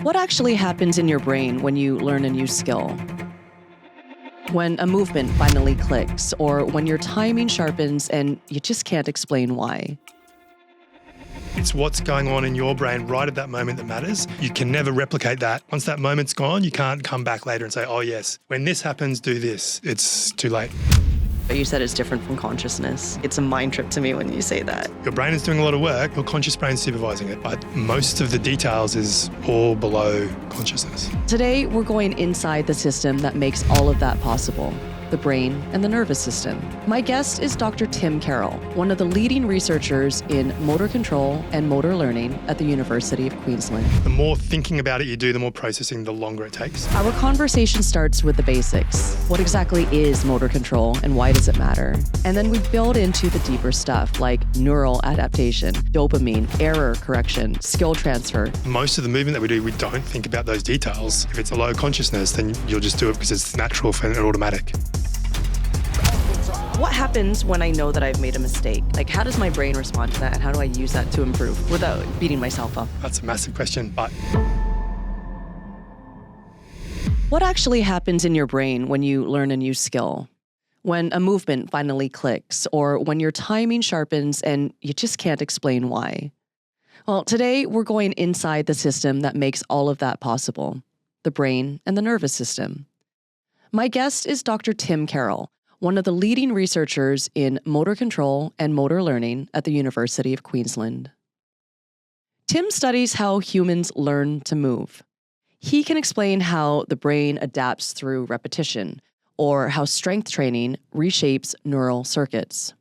What actually happens in your brain when you learn a new skill? When a movement finally clicks, or when your timing sharpens and you just can't explain why? It's what's going on in your brain right at that moment that matters. You can never replicate that. Once that moment's gone, you can't come back later and say, oh yes, when this happens, do this. It's too late. But you said it's different from consciousness. It's a mind trip to me when you say that. Your brain is doing a lot of work, your conscious brain's supervising it, but most of the details is all below consciousness. Today, we're going inside the system that makes all of that possible. The brain and the nervous system. My guest is Dr. Tim Carroll, one of the leading researchers in motor control and motor learning at the University of Queensland. The more thinking about it you do, the more processing, the longer it takes. Our conversation starts with the basics. What exactly is motor control and why does it matter? And then we build into the deeper stuff like neural adaptation, dopamine, error correction, skill transfer. Most of the movement that we do, we don't think about those details. If it's a low consciousness, then you'll just do it because it's natural and automatic. What happens when I know that I've made a mistake? Like, how does my brain respond to that, and how do I use that to improve without beating myself up? That's a massive question, but what actually happens in your brain when you learn a new skill? When a movement finally clicks, or when your timing sharpens and you just can't explain why? Well, today we're going inside the system that makes all of that possible, the brain and the nervous system. My guest is Dr. Tim Carroll, one of the leading researchers in motor control and motor learning at the University of Queensland. Tim studies how humans learn to move. He can explain how the brain adapts through repetition, or how strength training reshapes neural circuits.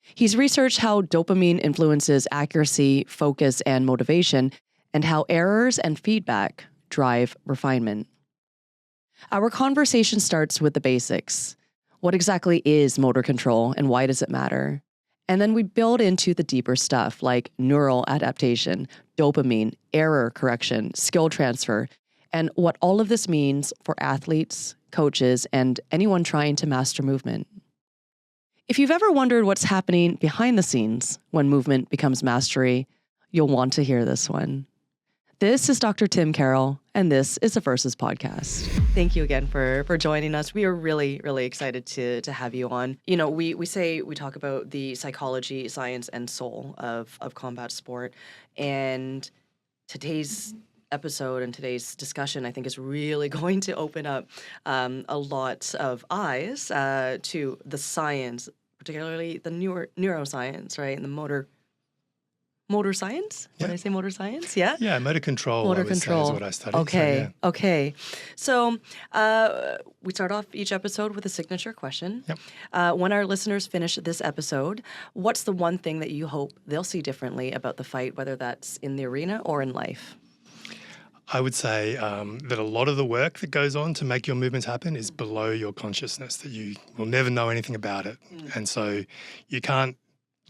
He's researched how dopamine influences accuracy, focus, and motivation, and how errors and feedback drive refinement. Our conversation starts with the basics. What exactly is motor control and why does it matter? And then we build into the deeper stuff like neural adaptation, dopamine, error correction, skill transfer, and what all of this means for athletes, coaches, and anyone trying to master movement. If you've ever wondered what's happening behind the scenes when movement becomes mastery, you'll want to hear this one. This is Dr. Tim Carroll, and this is the VRSS podcast. Thank you again for joining us. We are really, really excited to have you on. You know, we talk about the psychology, science, and soul of combat sport. And today's episode and today's discussion, I think, is really going to open up a lot of eyes to the science, particularly the neuroscience, right, and the motor science? Yeah. Did I say motor science? Yeah? yeah, motor control, Motor I would control. say, is what I studied. Okay, So, okay. So we start off each episode with a signature question. Yep. When our listeners finish this episode, what's the one thing that you hope they'll see differently about the fight, whether that's in the arena or in life? I would say that a lot of the work that goes on to make your movements happen is below your consciousness, that you will never know anything about it. And so you can't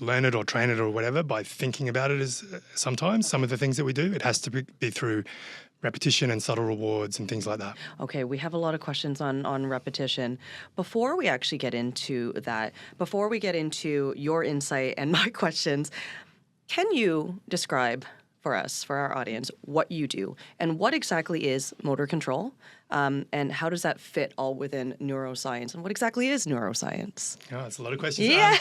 learn it or train it or whatever by thinking about it as sometimes some of the things that we do. It has to be through repetition and subtle rewards and things like that. Okay, we have a lot of questions on repetition. Before we actually get into that, before we get into your insight and my questions, can you describe for us, for our audience, what you do and what exactly is motor control, and how does that fit all within neuroscience, and what exactly is neuroscience? Oh, that's a lot of questions. Yeah.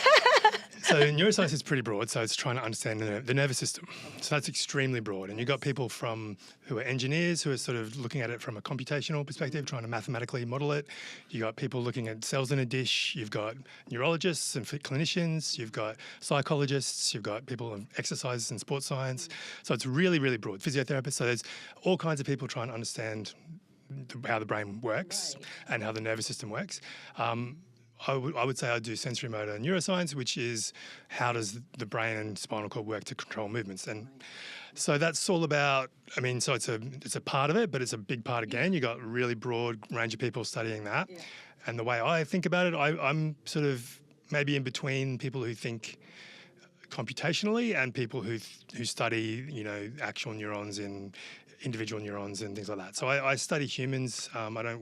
So neuroscience is pretty broad, so it's trying to understand the nervous system. So that's extremely broad. And you've got people who are engineers who are sort of looking at it from a computational perspective, trying to mathematically model it. You've got people looking at cells in a dish. You've got neurologists and clinicians. You've got psychologists. You've got people in exercise and sports science. So it's really, really broad. Physiotherapists. So there's all kinds of people trying to understand how the brain works and how the nervous system works. I would say I do sensory motor neuroscience, which is how does the brain and spinal cord work to control movements. And so that's all about, so it's a part of it, but it's a big part again. You've got a really broad range of people studying that. Yeah. And the way I think about it, I'm sort of maybe in between people who think computationally and people who study, actual neurons in individual neurons and things like that. So I study humans. I don't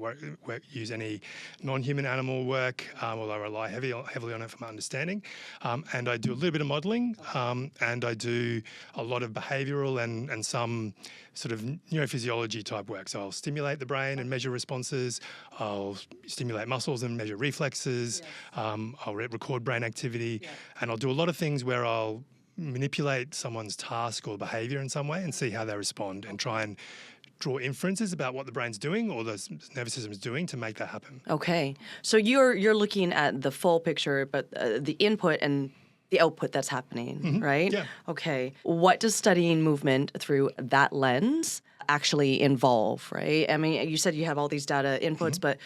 use any non-human animal work, although I rely heavily on it for my understanding. And I do a little bit of modelling, and I do a lot of behavioural and some sort of neurophysiology type work. So I'll stimulate the brain and measure responses. I'll stimulate muscles and measure reflexes. I'll record brain activity, and I'll do a lot of things where I'll manipulate someone's task or behaviour in some way and see how they respond, and try and draw inferences about what the brain's doing or the nervous system is doing to make that happen. Okay. So you're looking at the full picture, but the input and the output that's happening, right? Yeah. Okay. What does studying movement through that lens actually involve, right? I mean, you said you have all these data inputs, but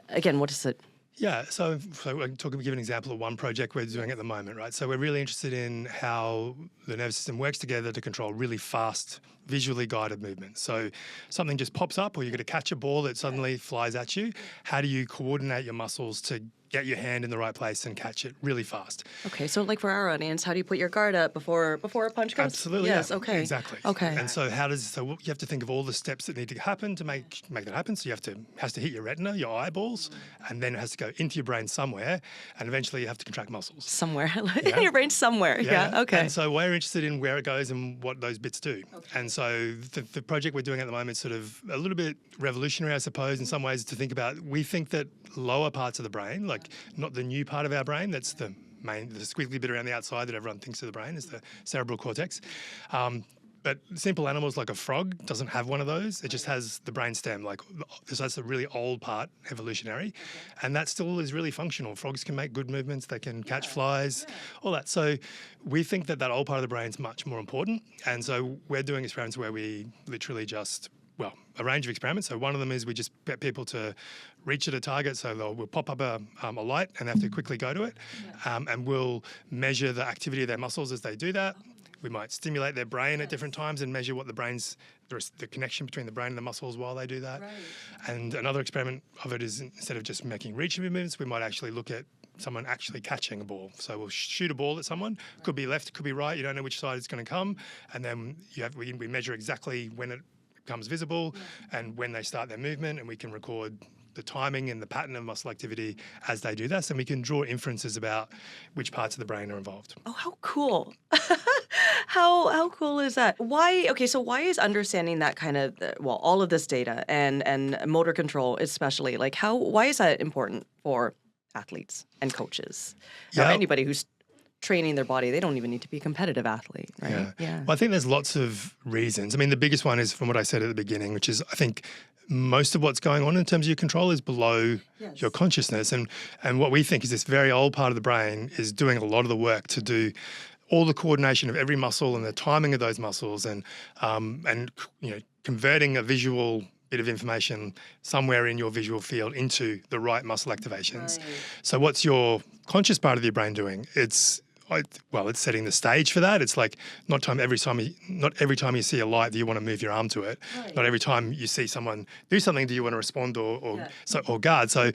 again, what is it? Yeah, so I can give an example of one project we're doing at the moment, right? So we're really interested in how the nervous system works together to control really fast, visually guided movements. So something just pops up, or you're going to catch a ball that suddenly flies at you. How do you coordinate your muscles to get your hand in the right place and catch it really fast? Okay, so like for our audience, how do you put your guard up before a punch comes? Absolutely. Yes. Yeah, Okay. Exactly. Okay. And so you have to think of all the steps that need to happen to make that happen. So has to hit your retina, your eyeballs, and then it has to go into your brain somewhere, and eventually you have to contract muscles. Somewhere in your brain, somewhere. Yeah. Okay. And so we're interested in where it goes and what those bits do. Okay. And so the project we're doing at the moment is sort of a little bit revolutionary, I suppose, in some ways, to think about. We think that lower parts of the brain, like not the new part of our brain, that's the squiggly bit around the outside that everyone thinks of the brain, is the cerebral cortex. But simple animals like a frog doesn't have one of those. It just has the brain stem. So that's a really old part, evolutionary, and that still is really functional. Frogs can make good movements. They can catch flies, all that. So we think that old part of the brain is much more important. And so we're doing experiments where we literally a range of experiments. So one of them is we just get people to reach at a target. So we'll pop up a light and they have to quickly go to it. And we'll measure the activity of their muscles as they do that. We might stimulate their brain at different times and measure what the connection between the brain and the muscles while they do that. Right. And another experiment of it is, instead of just making reach movements, we might actually look at someone actually catching a ball. So we'll shoot a ball at someone. Could be left, could be right. You don't know which side it's going to come. And then we measure exactly when it becomes visible and when they start their movement, and we can record the timing and the pattern of muscle activity as they do this, and we can draw inferences about which parts of the brain are involved. Oh, how cool. How cool is that? Why is understanding that kind of, all of this data and motor control especially, why is that important for athletes and coaches? Or anybody who's training their body? They don't even need to be a competitive athlete, right? Yeah. Well, I think there's lots of reasons. I mean, the biggest one is from what I said at the beginning, which is, I think most of what's going on in terms of your control is below your consciousness. And what we think is this very old part of the brain is doing a lot of the work to do all the coordination of every muscle and the timing of those muscles, and converting a visual bit of information somewhere in your visual field into the right muscle activations. Right. So what's your conscious part of your brain doing? It's setting the stage for that. It's like not every time you see a light do you want to move your arm to it. Right. Not every time you see someone do something do you want to respond or guard. So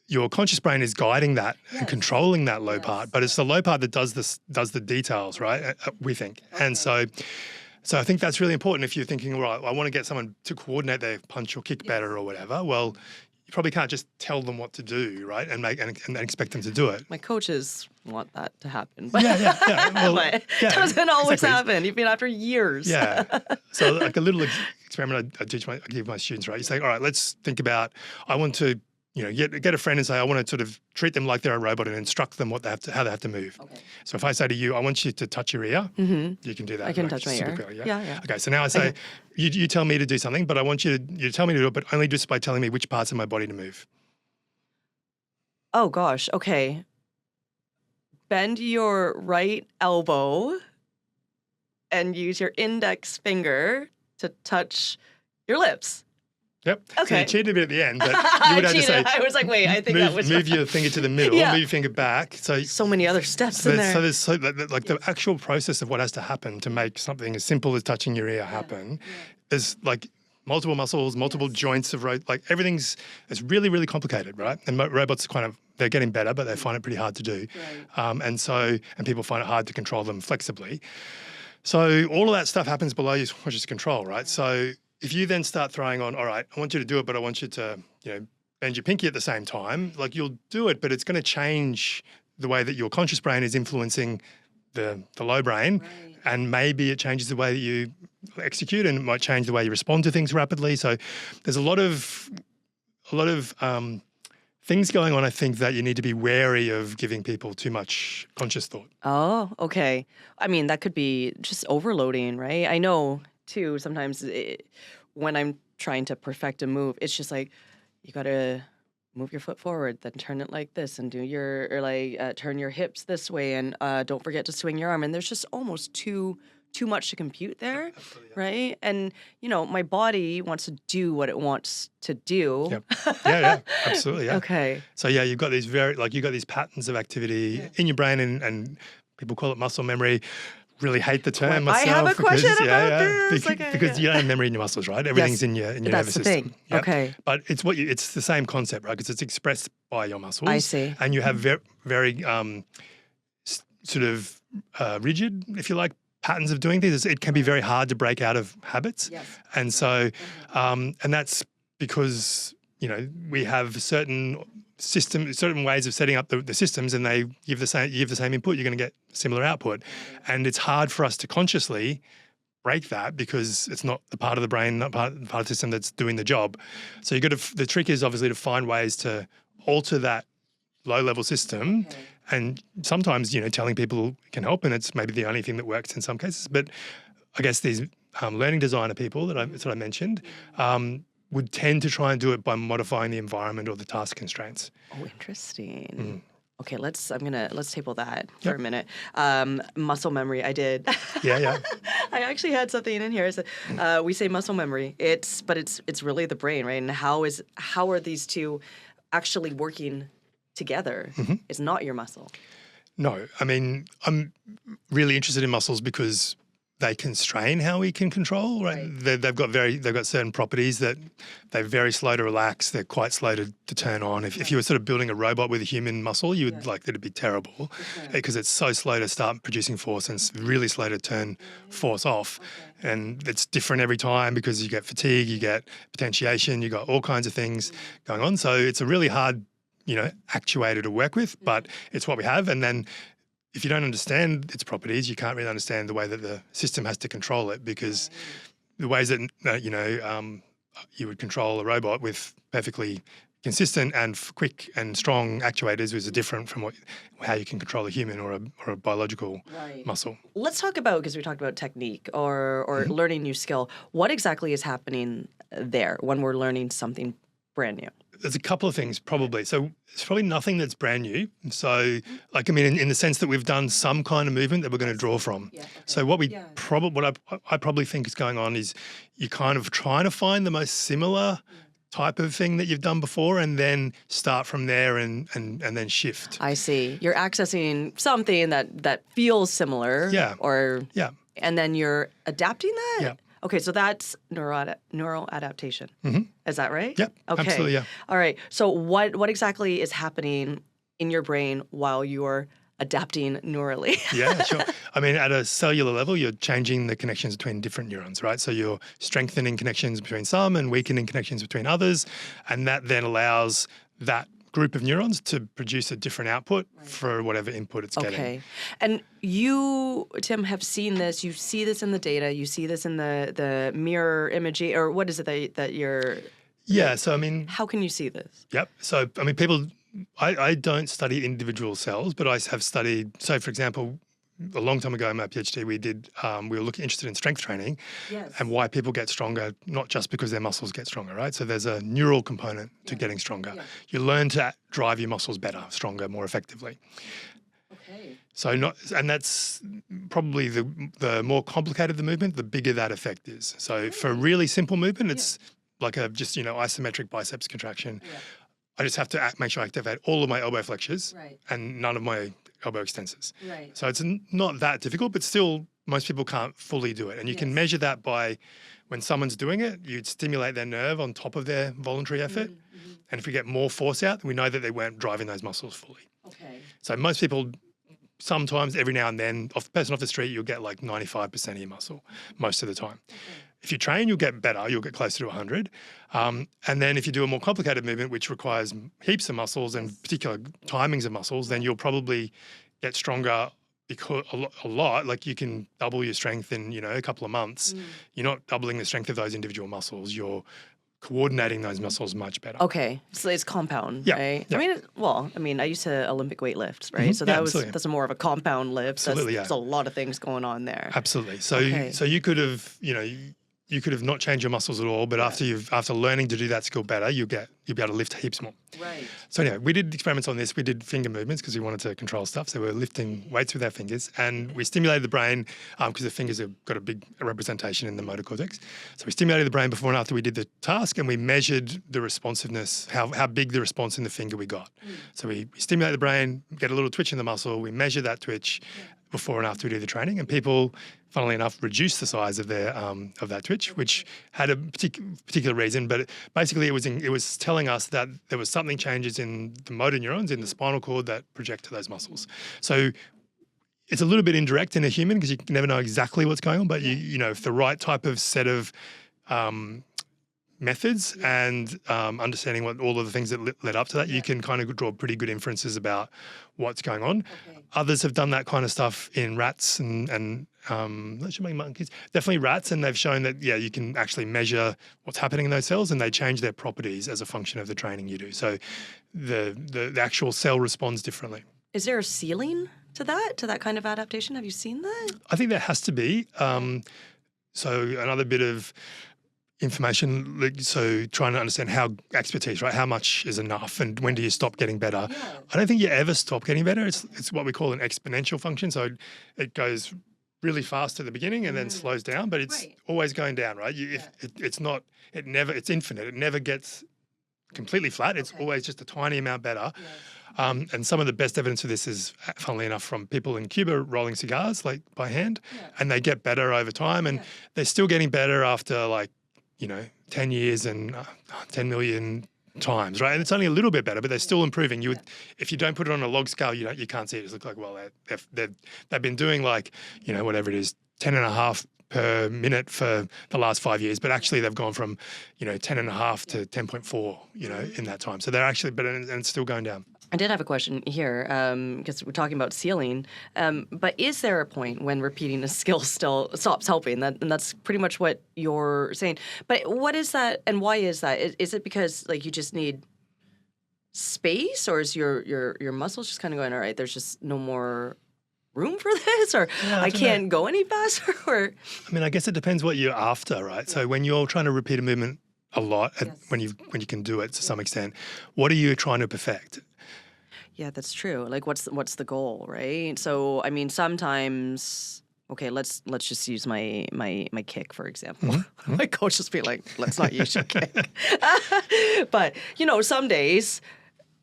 your conscious brain is guiding that and controlling that low part, but it's the low part that does the details, right? We think. Okay. And so I think that's really important if you're thinking, right, I want to get someone to coordinate their punch or kick better or whatever. Well, you probably can't just tell them what to do, right? And expect them to do it. My coaches want that to happen. But Well, but it doesn't always happen, even after years. Yeah. So like a little experiment I give my students, right? You say, all right, let's think about, I want to, get a friend and say, I want to sort of treat them like they're a robot and instruct them how they have to move. Okay. So if I say to you, I want you to touch your ear, you can do that. I can touch my ear. Clearly, yeah. Okay, so now I say, you tell me to do something, but I want you to tell me to do it, but only just by telling me which parts of my body to move. Oh gosh, okay. Bend your right elbow and use your index finger to touch your lips. Yep. Okay. So you cheated a bit at the end, but you would have to say. I was like, wait, I think that was move your finger to the middle, move your finger back. So many other steps in there. So the actual process of what has to happen to make something as simple as touching your ear happen. There's like multiple muscles, multiple joints of it's really, really complicated, right? And robots they're getting better, but they find it pretty hard to do. Right. And people find it hard to control them flexibly. So all of that stuff happens below your conscious control, right? So if you then start throwing on, all right, I want you to do it, but I want you to, bend your pinky at the same time, like you'll do it, but it's going to change the way that your conscious brain is influencing the low brain. Right. And maybe it changes the way that you execute, and it might change the way you respond to things rapidly. So there's a lot of things going on, I think, that you need to be wary of giving people too much conscious thought. Oh, okay. I mean, that could be just overloading, right? I know too, sometimes when I'm trying to perfect a move, it's just like, you got to move your foot forward, then turn it like this and turn your hips this way. And don't forget to swing your arm. And there's just almost too much to compute there, Absolutely, right? And, my body wants to do what it wants to do. Yep. Yeah, absolutely. Yeah. Okay. So yeah, you've got these patterns of activity in your brain, and people call it muscle memory. Really hate the term myself. I have a question about this. Because you don't have memory in your muscles, right? Everything's in your nervous system. That's the thing. Yep. Okay. But it's the same concept, right? Because it's expressed by your muscles. I see. And you have very rigid, if you like, patterns of doing things. It can be very hard to break out of habits. Yes. And so, and that's because, we have certain ways of setting up the systems, and you give the same input, you're going to get similar output. And it's hard for us to consciously break that because it's not the part of the brain, not part of the system that's doing the job. So the trick is obviously to find ways to alter that low-level system. Okay. And sometimes, telling people can help, and it's maybe the only thing that works in some cases. But I guess these learning designer people that I mentioned would tend to try and do it by modifying the environment or the task constraints. Oh, interesting. Okay, let's table that for Yep. a minute. Muscle memory, I did. Yeah. I actually had something in here. We say muscle memory. It's really the brain, right? And how are these two actually working together? Mm-hmm. It's not your muscle. No, I mean, I'm really interested in muscles because they constrain how we can control, right? They've got certain properties that they're very slow to relax. They're quite slow to turn on. If you were sort of building a robot with a human muscle, you would like that to be terrible because it's so slow to start producing force and it's really slow to turn force off. And it's different every time because you get fatigue, you get potentiation, you got all kinds of things going on. So it's a really hard, actuator to work with, but it's what we have. And then if you don't understand its properties, you can't really understand the way that the system has to control it, because the ways that, you would control a robot with perfectly consistent and quick and strong actuators is different from how you can control a human or a biological muscle. Let's talk about, because we talked about technique or learning new skill. What exactly is happening there when we're learning something brand new? There's a couple of things probably. So it's probably nothing that's brand new. So in the sense that we've done some kind of movement that we're going to draw from. Yeah, okay. So what I probably think is going on is you're kind of trying to find the most similar type of thing that you've done before and then start from there and then shift. I see. You're accessing something that feels similar. Yeah. And then you're adapting that? Yeah. Okay, so that's neural adaptation. Mm-hmm. Is that right? Yep, okay. Absolutely, yeah. All right, so what exactly is happening in your brain while you're adapting neurally? Yeah, sure. I mean, at a cellular level, you're changing the connections between different neurons, right? So you're strengthening connections between some and weakening connections between others, and that then allows that group of neurons to produce a different output for whatever input it's getting. Okay. And you, Tim, have seen this. You see this in the data. You see this in the mirror imaging, or what is it that you're... Yeah, so I mean... How can you see this? Yep. So, I mean, I don't study individual cells, but I have studied, so for example, a long time ago in my PhD, we were interested in strength training and why people get stronger, not just because their muscles get stronger, right? So there's a neural component to getting stronger. Yeah. You learn to drive your muscles better, stronger, more effectively. Okay. So and that's probably the more complicated the movement, the bigger that effect is. So for a really simple movement, it's like a just, isometric biceps contraction. Yeah. I just have to make sure I activate all of my elbow flexors and none of my elbow extensors. Right. So it's not that difficult, but still most people can't fully do it. And you can measure that by when someone's doing it, you'd stimulate their nerve on top of their voluntary effort. Mm-hmm. And if we get more force out, we know that they weren't driving those muscles fully. Okay. So most people, sometimes every now and then, person off the street, you'll get like 95% of your muscle most of the time. Okay. if you train, you'll get better. You'll get closer to 100. And then if you do a more complicated movement, which requires heaps of muscles and particular timings of muscles, then you'll probably get stronger because a lot. Like you can double your strength in, a couple of months. You're not doubling the strength of those individual muscles. You're coordinating those muscles much better. Okay, so it's compound, right? Yeah. I mean, I used to Olympic weight lifts, right? So that's more of a compound lift. Absolutely, There's a lot of things going on there. Absolutely. So you could have, you could have not changed your muscles at all, but after learning to do that skill better, you'll be able to lift heaps more. Right. So anyway, we did experiments on this. We did finger movements because we wanted to control stuff. So we were lifting weights with our fingers, and we stimulated the brain because the fingers have got a big representation in the motor cortex. So we stimulated the brain before and after we did the task, and we measured the responsiveness, how big the response in the finger we got. So we stimulate the brain, get a little twitch in the muscle, we measure that twitch before and after we do the training, and people, funnily enough, reduced the size of their of that twitch, which had a particular reason. But basically, it was telling us that there was something changes in the motor neurons in the spinal cord that project to those muscles. So it's a little bit indirect in a human because you never know exactly what's going on. But if the right type of set of methods and understanding what all of the things that led up to that, you can kind of draw pretty good inferences about what's going on. Okay. Others have done that kind of stuff in rats and not sure about monkeys, definitely rats, and they've shown that you can actually measure what's happening in those cells, and they change their properties as a function of the training you do. So the actual cell responds differently. Is there a ceiling to that kind of adaptation? Have you seen that? I think there has to be. So another bit of information, so trying to understand how expertise, right? How much is enough, and when do you stop getting better? Yeah. I don't think you ever stop getting better. It's what we call an exponential function. So it goes really fast at the beginning and then slows down, but it's always going down, right? It's infinite. It never gets completely flat. It's always just a tiny amount better. Yes. And some of the best evidence for this is, funnily enough, from people in Cuba rolling cigars like by hand, and they get better over time, and they're still getting better after 10 years and 10 million times, right? And it's only a little bit better, but they're still improving. If you don't put it on a log scale, you can't see it. It's look like, well, they've been doing whatever it is, 10.5 per minute for the last 5 years, but actually they've gone from, 10.5 to 10.4, in that time. So they're actually better, and it's still going down. I did have a question here because we're talking about ceiling, but is there a point when repeating a skill still stops helping? And that's pretty much what you're saying. But what is that, and why is that? Is it because you just need space, or is your muscles just kind of going, all right, there's just no more room for this, or I can't go any faster? Or I guess it depends what you're after, right? So when you're trying to repeat a movement a lot, when you can do it to some extent, what are you trying to perfect? Yeah, that's true. What's the goal, right? So, sometimes, okay, let's just use my kick, for example. Mm-hmm. My coach just be like, let's not use your kick. But, some days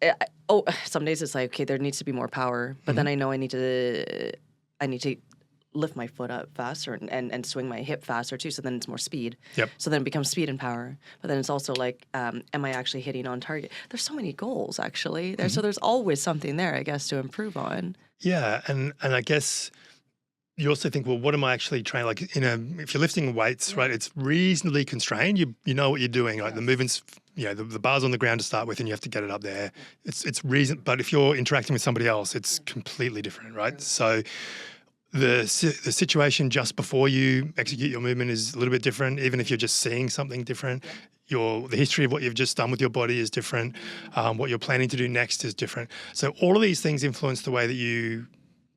it's like, okay, there needs to be more power. But then I know I need to lift my foot up faster and swing my hip faster too. So then it's more speed. Yep. So then it becomes speed and power. But then it's also am I actually hitting on target? There's so many goals actually there. So there's always something there, I guess, to improve on. Yeah, and I guess you also think, well, what am I actually training? If you're lifting weights, right, it's reasonably constrained. You know what you're doing. Like the movements, the bar's on the ground to start with, and you have to get it up there. It's reason. But if you're interacting with somebody else, it's completely different, right? So the situation just before you execute your movement is a little bit different, even if you're just seeing something different. The history of what you've just done with your body is different. What you're planning to do next is different. So all of these things influence the way that you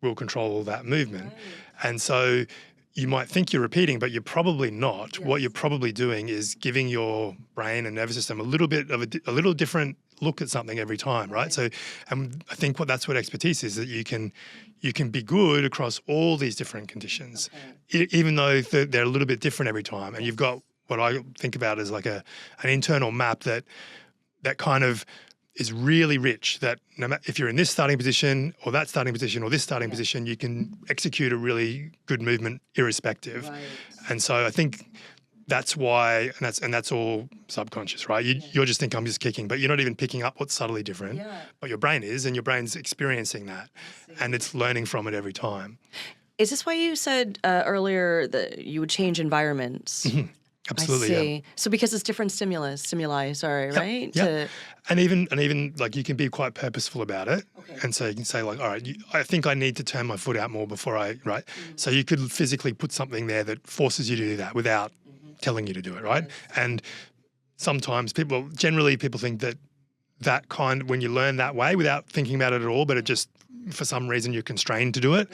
will control that movement. Right. And so you might think you're repeating, but you're probably not. Yes. What you're probably doing is giving your brain and nervous system a little bit of a little different look at something every time, right? So, and I think that's what expertise is, that you can be good across all these different conditions, even though they're a little bit different every time. And you've got what I think about as an internal map that kind of is really rich, that no matter if you're in this starting position or that starting position or this starting position, you can execute a really good movement irrespective. Right. And so I think that's why, and that's all subconscious, right? You're just thinking, I'm just kicking, but you're not even picking up what's subtly different. Yeah. But your brain is, and your brain's experiencing that, and it's learning from it every time. Is this why you said earlier that you would change environments? Mm-hmm. Absolutely. I see. So because it's different stimuli, right? Yeah. And even like you can be quite purposeful about it. Okay. And so you can say like, all right, I think I need to turn my foot out more before right? So you could physically put something there that forces you to do that without telling you to do it, right? Yes. And sometimes generally people think that when you learn that way without thinking about it at all, but it just, for some reason you're constrained to do it,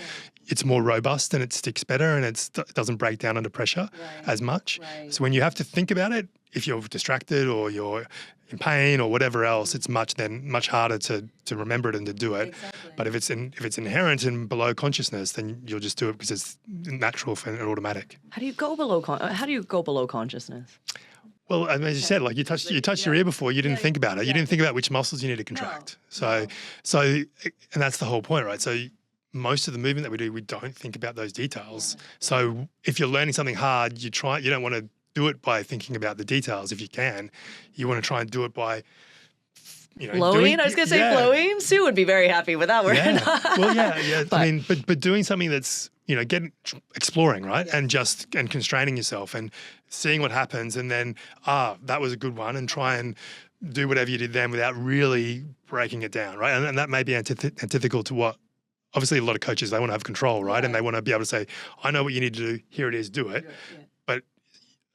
it's more robust and it sticks better and it doesn't break down under pressure as much. Right. So when you have to think about it, if you're distracted or you're in pain or whatever else, it's much harder to remember it and to do it. Exactly. But if it's inherent and below consciousness, then you'll just do it because it's natural and automatic. How do you go below consciousness? Well, as you said, like you touched your ear before, you didn't think about it. You didn't think about which muscles you need to contract. And that's the whole point, right? So most of the movement that we do, we don't think about those details. So if you're learning something hard, you don't want to do it by thinking about the details. If you can, you want to try and do it by, flowing. I was going to say flowing. Sue would be very happy with that word. Yeah. Well, yeah. I mean, but doing something that's, exploring, right? And constraining yourself and seeing what happens and then, that was a good one, and try and do whatever you did then without really breaking it down, right? And that may be antithetical to what, obviously a lot of coaches, they want to have control, right? And they want to be able to say, I know what you need to do, here it is, do it. But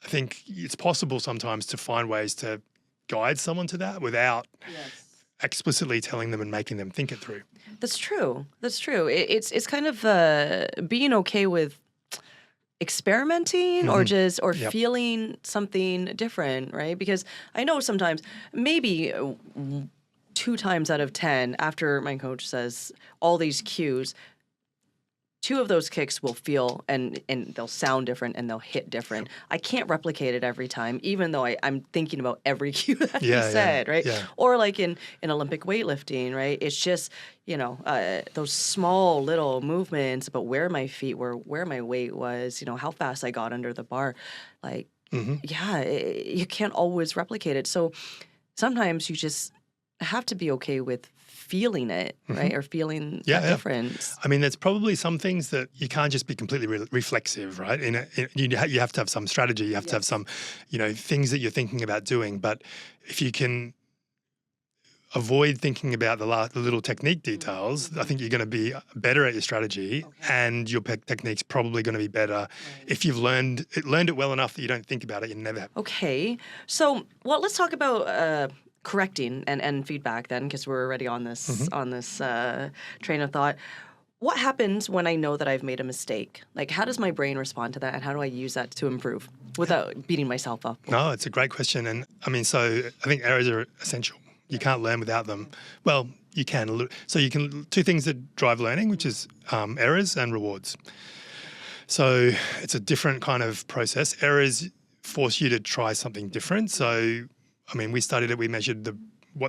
I think it's possible sometimes to find ways to guide someone to that without explicitly telling them and making them think it through. That's true. It's kind of being okay with experimenting or feeling something different, right? Because I know sometimes, maybe 2 times out of 10, after my coach says all these cues, 2 of those kicks will feel and they'll sound different and they'll hit different. I can't replicate it every time, even though I'm thinking about every cue that he said, right? Yeah. Or like in Olympic weightlifting, right? It's just, those small little movements about where my feet were, where my weight was, how fast I got under the bar. Like, you can't always replicate it. So sometimes you just have to be okay with feeling it, right? Or feeling that difference. I mean, there's probably some things that you can't just be completely reflexive, right? You have to have some strategy. You have to have some, things that you're thinking about doing. But if you can avoid thinking about the little technique details, I think you're going to be better at your strategy, and your technique's probably going to be better if you've learned it well enough that you don't think about it. You never have. Okay. So, let's talk about correcting and feedback then, because we're already on this train of thought. What happens when I know that I've made a mistake? Like, how does my brain respond to that, and how do I use that to improve without beating myself up? No, it's a great question. And I mean, so I think errors are essential. You can't learn without them. Well, you can. So you can, 2 things that drive learning, which is errors and rewards. So it's a different kind of process. Errors force you to try something different. So, I mean, we studied it. We measured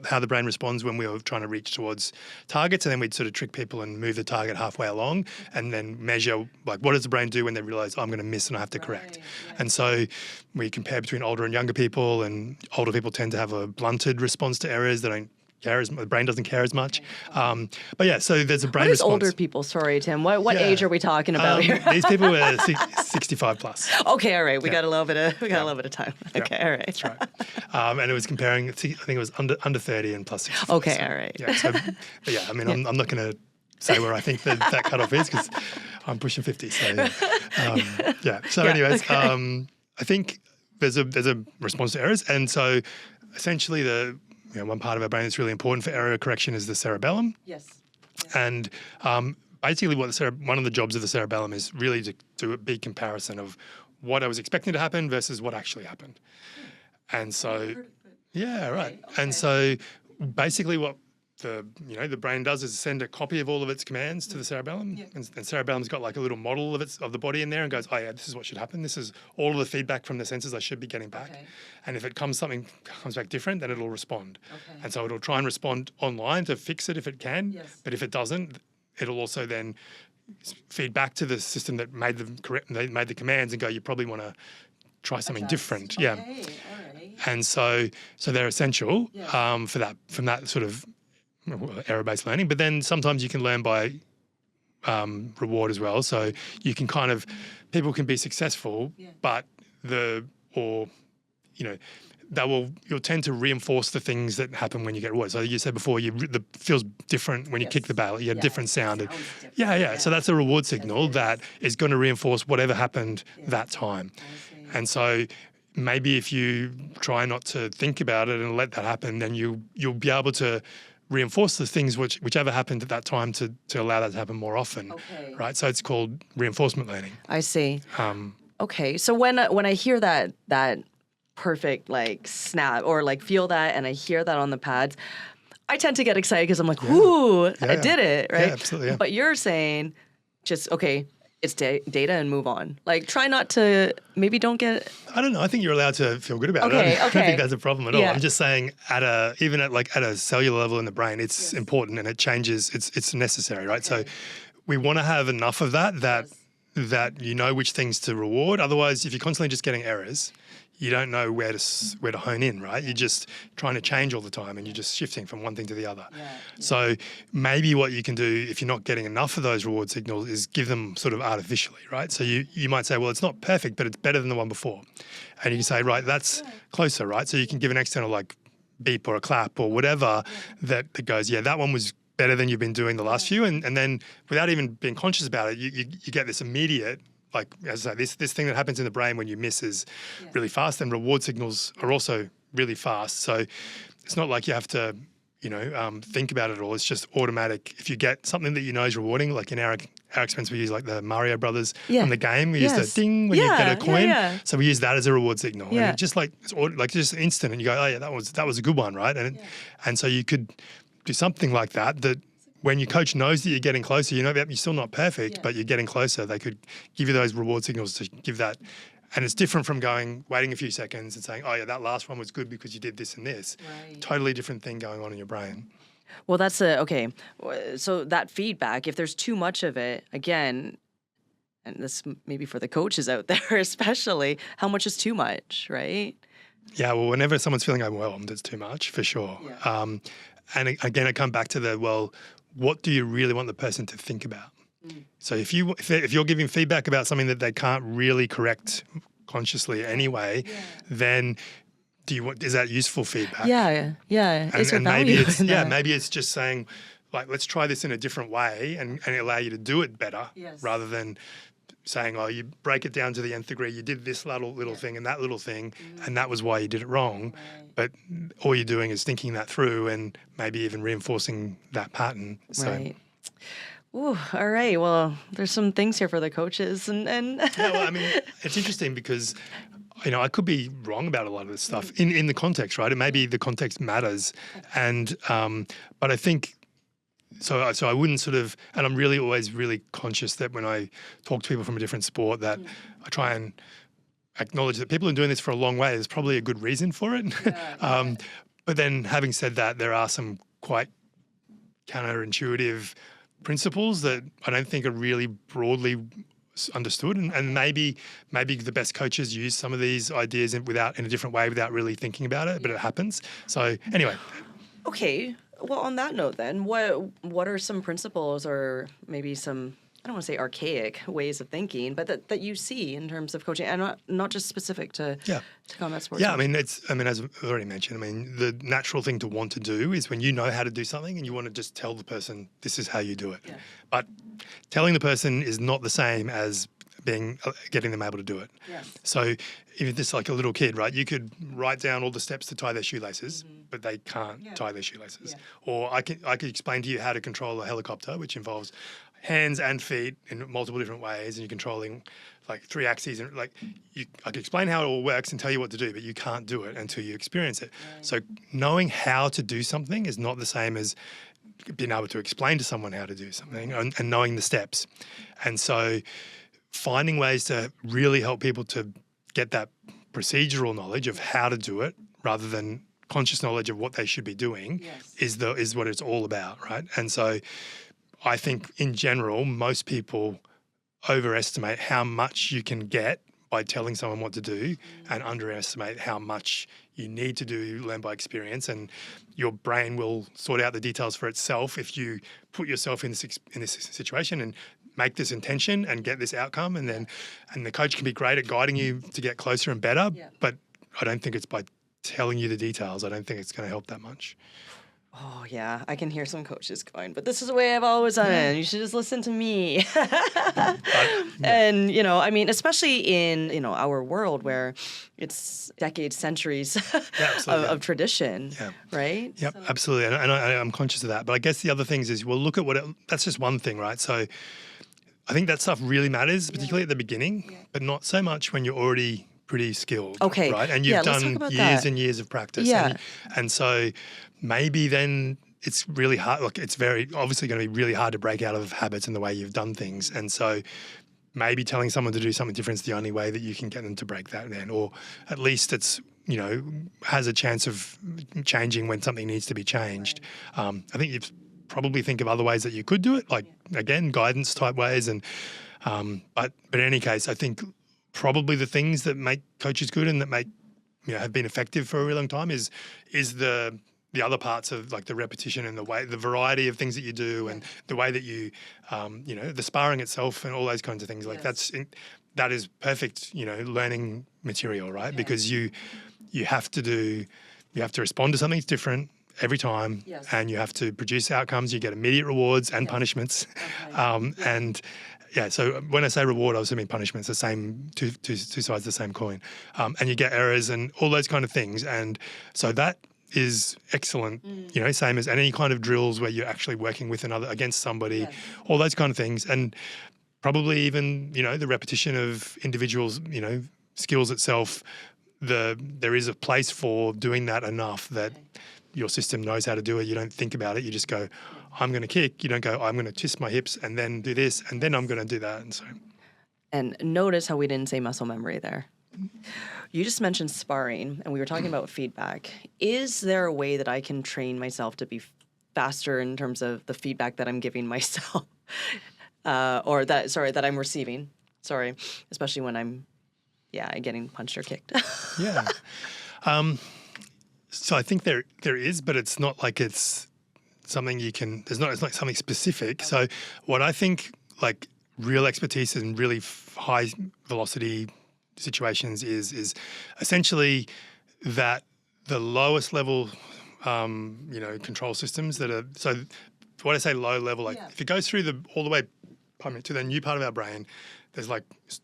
how the brain responds when we were trying to reach towards targets, and then we'd sort of trick people and move the target halfway along, and then measure like what does the brain do when they realise I'm going to miss and I have to correct. And so we compare between older and younger people, and older people tend to have a blunted response to errors. They don't care the brain doesn't care as much. But yeah, so there's a brain response. What is older people? Sorry, Tim. What age are we talking about here? These people were 65 plus. Okay, all right. We got a little bit of time. Okay, all right. That's right. And it was comparing. I think it was under 30 and plus 65. Okay, all right. Yeah. So, but yeah, I mean, I'm not going to say where I think that cutoff is because I'm pushing 50. So yeah. So anyways, I think there's a response to errors, and so essentially one part of our brain that's really important for error correction is the cerebellum. Yes. And basically one of the jobs of the cerebellum is really to do a big comparison of what I was expecting to happen versus what actually happened. And so, right. Okay. And so basically what the brain does is send a copy of all of its commands to the cerebellum, and cerebellum's got like a little model of the body in there, and goes, oh yeah, this is what should happen. This is all of the feedback from the senses I should be getting back. Okay. And if something comes back different, then it'll respond. Okay. And so it'll try and respond online to fix it if it can. Yes. But if it doesn't, it'll also then feed back to the system that made the commands and go, you probably want to try something different. Okay. Yeah. All right. And so they're essential for that, from that sort of error-based learning. But then sometimes you can learn by reward as well. So you can people can be successful, but the or, you'll tend to reinforce the things that happen when you get rewarded. So you said before, the feels different when you kick the ball. You get a different sound. Yeah. So that's a reward signal that is going to reinforce whatever happened that time. And so maybe if you try not to think about it and let that happen, then you'll be able to reinforce the things whichever happened at that time to allow that to happen more often. Right? So it's called reinforcement learning. I see. Okay. So when I hear that perfect like snap or like feel that and I hear that on the pads, I tend to get excited because I'm like, ooh, I did it, right? Yeah, absolutely. Yeah. But you're saying just, okay, it's data and move on. Like try not to, maybe don't get... I don't know. I think you're allowed to feel good about it. I don't think that's a problem at all. I'm just saying even at a cellular level in the brain, it's important and it changes. It's necessary, right? So we want to have enough of that you know which things to reward. Otherwise, if you're constantly just getting errors, you don't know where to hone in, right? You're just trying to change all the time and you're just shifting from one thing to the other. So maybe what you can do if you're not getting enough of those reward signals is give them sort of artificially, right? So you might say, well, it's not perfect, but it's better than the one before. And you can say, right, that's closer, right? So you can give an external like beep or a clap or whatever that goes, yeah, that one was better than you've been doing the last few. And then without even being conscious about it, you get this immediate, like as I say, this thing that happens in the brain when you miss is really fast, and reward signals are also really fast. So it's not like you have to, think about it all. It's just automatic. If you get something that you know is rewarding, like in our expense, we use like the Mario Brothers from the game. We use the ding when you get a coin. So we use that as a reward signal. And it just it's just instant, and you go, oh yeah, that was a good one, right? And so you could do something like that when your coach knows that you're getting closer, you know that you're still not perfect, but you're getting closer. They could give you those reward signals to give that. And it's different from waiting a few seconds and saying, oh yeah, that last one was good because you did this and this. Totally different thing going on in your brain. Well, that's okay. So that feedback, if there's too much of it, again, and this maybe for the coaches out there especially, how much is too much, right? Yeah, well, whenever someone's feeling overwhelmed, it's too much for sure. And again, I come back to what do you really want the person to think about? So if you're giving feedback about something that they can't really correct consciously anyway, then is that useful feedback? Yeah. And maybe it's just saying, like, let's try this in a different way and allow you to do it better rather than saying, oh, you break it down to the nth degree, you did this little thing and that little thing, and that was why you did it wrong. But all you're doing is thinking that through and maybe even reinforcing that pattern. So. Right. Ooh, all right. Well, there's some things here for the coaches. And Yeah, well, I mean, it's interesting because, I could be wrong about a lot of this stuff in the context, right? And maybe the context matters. And but I think, so I wouldn't and I'm really always really conscious that when I talk to people from a different sport that I try and acknowledge that people are doing this for a long way. There's probably a good reason for it. But then having said that, there are some quite counterintuitive principles that I don't think are really broadly understood. And maybe the best coaches use some of these ideas in a different way without really thinking about it, but it happens. So anyway. Okay. Well, on that note then, what are some principles or maybe some, I don't want to say archaic ways of thinking, but that you see in terms of coaching, and not just specific to combat sports? Yeah, I mean, as I've already mentioned, the natural thing to want to do is when you know how to do something and you want to just tell the person, this is how you do it. Yeah. But telling the person is not the same as getting them able to do it. Yeah. So if it's like a little kid, right, you could write down all the steps to tie their shoelaces, but they can't tie their shoelaces. Yeah. Or I could explain to you how to control a helicopter, which involves hands and feet in multiple different ways, and you're controlling like 3 axes, and I could explain how it all works and tell you what to do, but you can't do it until you experience it. Right. So knowing how to do something is not the same as being able to explain to someone how to do something and knowing the steps. And so finding ways to really help people to get that procedural knowledge of how to do it rather than conscious knowledge of what they should be doing is what it's all about, right? And so I think in general, most people overestimate how much you can get by telling someone what to do and underestimate how much you need to learn by experience, and your brain will sort out the details for itself if you put yourself in this situation and make this intention and get this outcome, and the coach can be great at guiding you to get closer and better, but I don't think it's by telling you the details. I don't think it's going to help that much. Oh, yeah. I can hear some coaches going, but this is the way I've always done it. You should just listen to me. And, I mean, especially in, our world where it's decades, centuries of tradition, right? Yep, absolutely. And I'm conscious of that. But I guess the other things is, look at that's just one thing, right? So I think that stuff really matters, particularly at the beginning, but not so much when you're already pretty skilled, right? And you've done years and years of practice. Yeah. And so maybe then it's really hard. Look, it's very obviously going to be really hard to break out of habits and the way you've done things. And so maybe telling someone to do something different is the only way that you can get them to break that then, or at least it's, has a chance of changing when something needs to be changed. I think you probably think of other ways that you could do it, like, again, guidance type ways. And but in any case, I think probably the things that make coaches good and that make have been effective for a really long time is the other parts of like the repetition and the variety of things that you do and the way that you the sparring itself and all those kinds of things. Like that is perfect learning material, right? Because you have to respond to something that's different every time, and you have to produce outcomes. You get immediate rewards and punishments, and so when I say reward, I also mean punishment. It's the same, two sides of the same coin. And you get errors and all those kind of things. And so that is excellent, same as any kind of drills where you're actually working with against somebody, all those kind of things. And probably even, the repetition of individuals, skills itself, there is a place for doing that enough that your system knows how to do it. You don't think about it. You just go, I'm going to kick. You don't go, I'm going to twist my hips and then do this and then I'm going to do that. And notice how we didn't say muscle memory there. You just mentioned sparring and we were talking about feedback. Is there a way that I can train myself to be faster in terms of the feedback that I'm giving myself that I'm receiving? Sorry, especially when I'm getting punched or kicked. So I think there is, but it's not like it's something you can. It's not something specific. So what I think like real expertise in really high velocity situations is essentially that the lowest level, control systems that are. So when I say low level, like if it goes through all the way, to the new part of our brain. There's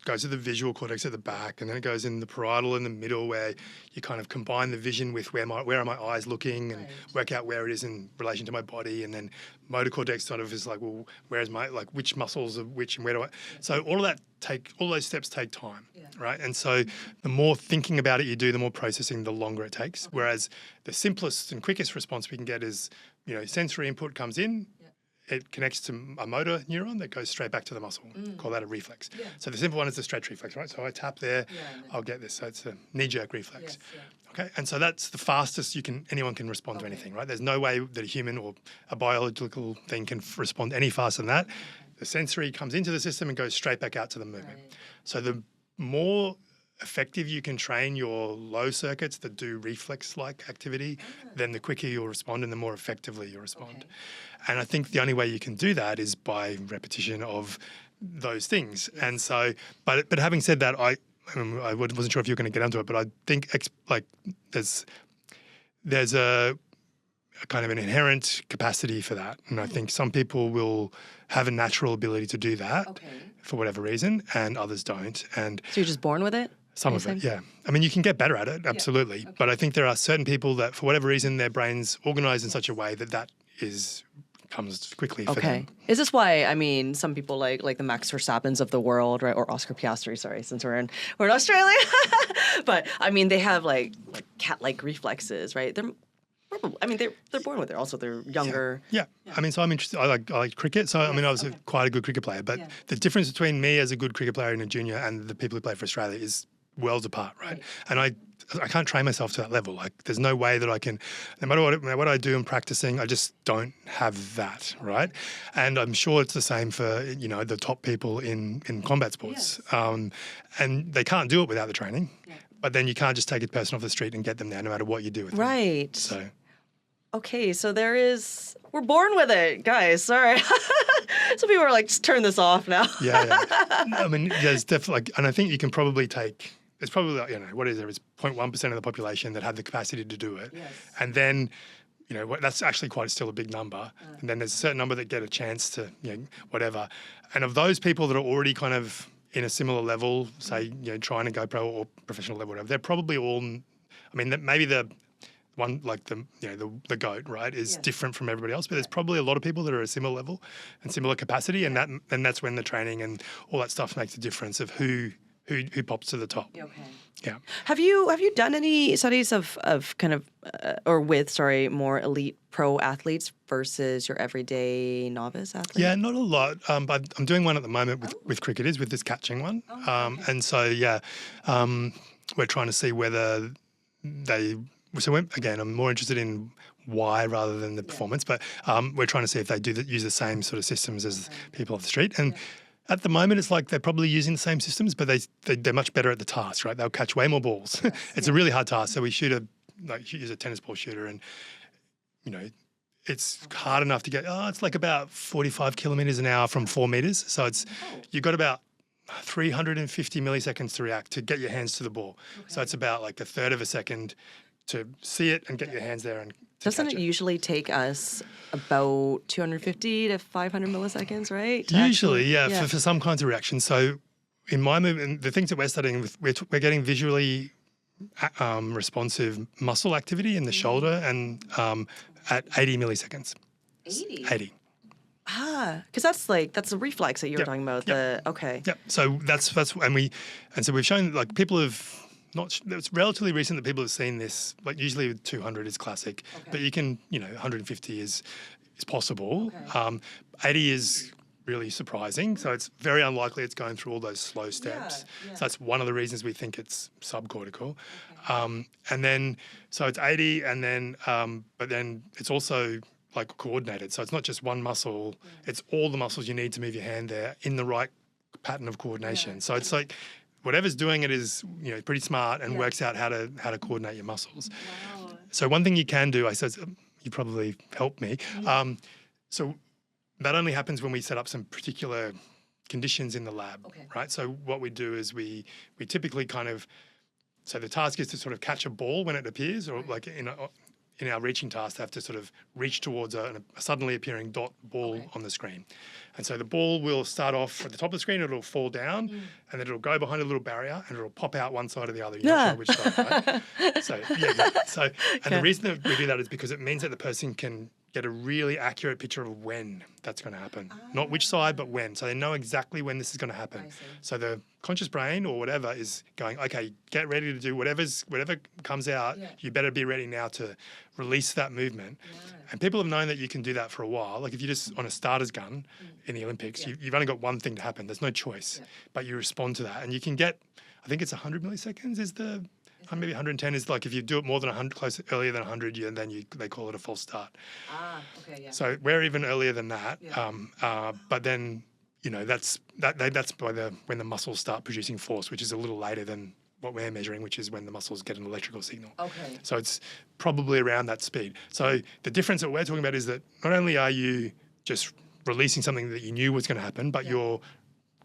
goes to the visual cortex at the back, and then it goes in the parietal in the middle, where you kind of combine the vision with where are my eyes looking, and work out where it is in relation to my body, and then motor cortex sort of is like, well, where is my which muscles are which, and where do I? So all those steps take time, right? And so the more thinking about it you do, the more processing, the longer it takes. Whereas the simplest and quickest response we can get is, sensory input comes in. It connects to a motor neuron that goes straight back to the muscle. Call that a reflex. So the simple one is the stretch reflex, right? So I tap there, I'll get this. So it's a knee-jerk reflex. Okay, and so that's the fastest anyone can respond to anything, right? There's no way that a human or a biological thing can respond any faster than that. The sensory comes into the system and goes straight back out to the movement. So the more effective you can train your low circuits that do reflex-like activity, then the quicker you'll respond and the more effectively you'll respond. And I think the only way you can do that is by repetition of those things. And so, but having said that, I wasn't sure if you were going to get onto it, but I think there's a kind of an inherent capacity for that. And I think some people will have a natural ability to do that for whatever reason, and others don't. And so you're just born with it? Some of it, yeah. I mean, you can get better at it, absolutely. Yeah. But I think there are certain people that, for whatever reason, their brain's organised in such a way that comes quickly for them. Is this why, some people like the Max Verstappens of the world, right? Or Oscar Piastri, sorry, since we're in Australia. But, they have like cat-like reflexes, right? They're born with it. Also, they're younger. Yeah. So I'm interested. I like cricket. So, I was quite a good cricket player. But the difference between me as a good cricket player in a junior and the people who play for Australia is worlds apart, right? And I can't train myself to that level. Like, there's no way that I can, no matter what I do in practicing, I just don't have that, right? And I'm sure it's the same for, the top people in combat sports. And they can't do it without the training. But then you can't just take a person off the street and get them there, no matter what you do with them. Right. So. Okay, so we're born with it, guys. Sorry. Some people are like, just turn this off now. Yeah. I mean, there's definitely, and I think you can probably take, it's probably, like, what is there? It's 0.1% of the population that have the capacity to do it. Yes. And then, that's actually quite still a big number. And then there's a certain number that get a chance to, whatever. And of those people that are already kind of in a similar level, say, trying to go pro or professional level, whatever, they're probably all, maybe the one, like the GOAT, right, is different from everybody else, but there's probably a lot of people that are at a similar level and similar capacity, and that's when the training and all that stuff makes a difference of who pops to the top. Okay. Yeah. Have you done any studies of kind of more elite pro athletes versus your everyday novice athlete? Yeah, not a lot, but I'm doing one at the moment with cricketers, with this catching one, and so we're trying to see whether they. So again, I'm more interested in why rather than the performance, but we're trying to see if they use the same sort of systems as people off the street. And at the moment, it's like they're probably using the same systems, but they're much better at the task, right? They'll catch way more balls. It's a really hard task. So we use a tennis ball shooter, and it's hard enough to get. It's like about 45 kilometers an hour from 4 meters. So you've got about 350 milliseconds to react to get your hands to the ball. Okay. So it's about like a third of a second to see it and get your hands there and doesn't it usually take us about 250 to 500 milliseconds, right? Usually, for some kinds of reactions. So in my movement, the things that we're studying, we're getting visually responsive muscle activity in the shoulder and at 80 milliseconds. 80. Because that's a reflex that you were talking about. Okay. Yeah. So that's so we've shown like people have. It's relatively recent that people have seen this. Like usually with 200 is classic, but you can 150 is possible. Okay. 80 is really surprising, so it's very unlikely it's going through all those slow steps. So that's one of the reasons we think it's subcortical. Okay. And then so it's 80, and then but then it's also like coordinated. So it's not just one muscle; it's all the muscles you need to move your hand there in the right pattern of coordination. So it's like. Whatever's doing it is, pretty smart and works out how to coordinate your muscles. Wow. So one thing you can do, I said, you probably helped me. So that only happens when we set up some particular conditions in the lab, right? So what we do is we typically so the task is to sort of catch a ball when it appears, or like in our reaching task, they have to sort of reach towards a suddenly appearing dot ball on the screen. And so the ball will start off at the top of the screen, it'll fall down, and then it'll go behind a little barrier, and it'll pop out one side or the other. You're not sure which side, right? So, and the reason that we do that is because it means that the person can get a really accurate picture of when that's going to happen. Not which side, but when. So they know exactly when this is going to happen. So the conscious brain or whatever is going, okay, get ready to do whatever comes out. You better be ready now to release that movement. And people have known that you can do that for a while. Like if you're just on a starter's gun in the Olympics, you've only got one thing to happen. There's no choice, but you respond to that. And you can get, I think it's 100 milliseconds is the... Maybe 110 is like if you do it more than 100, earlier than 100, then they call it a false start. So we're even earlier than that. But then that's by when the muscles start producing force, which is a little later than what we're measuring, which is when the muscles get an electrical signal. Okay. So it's probably around that speed. So the difference that we're talking about is that not only are you just releasing something that you knew was going to happen, but you're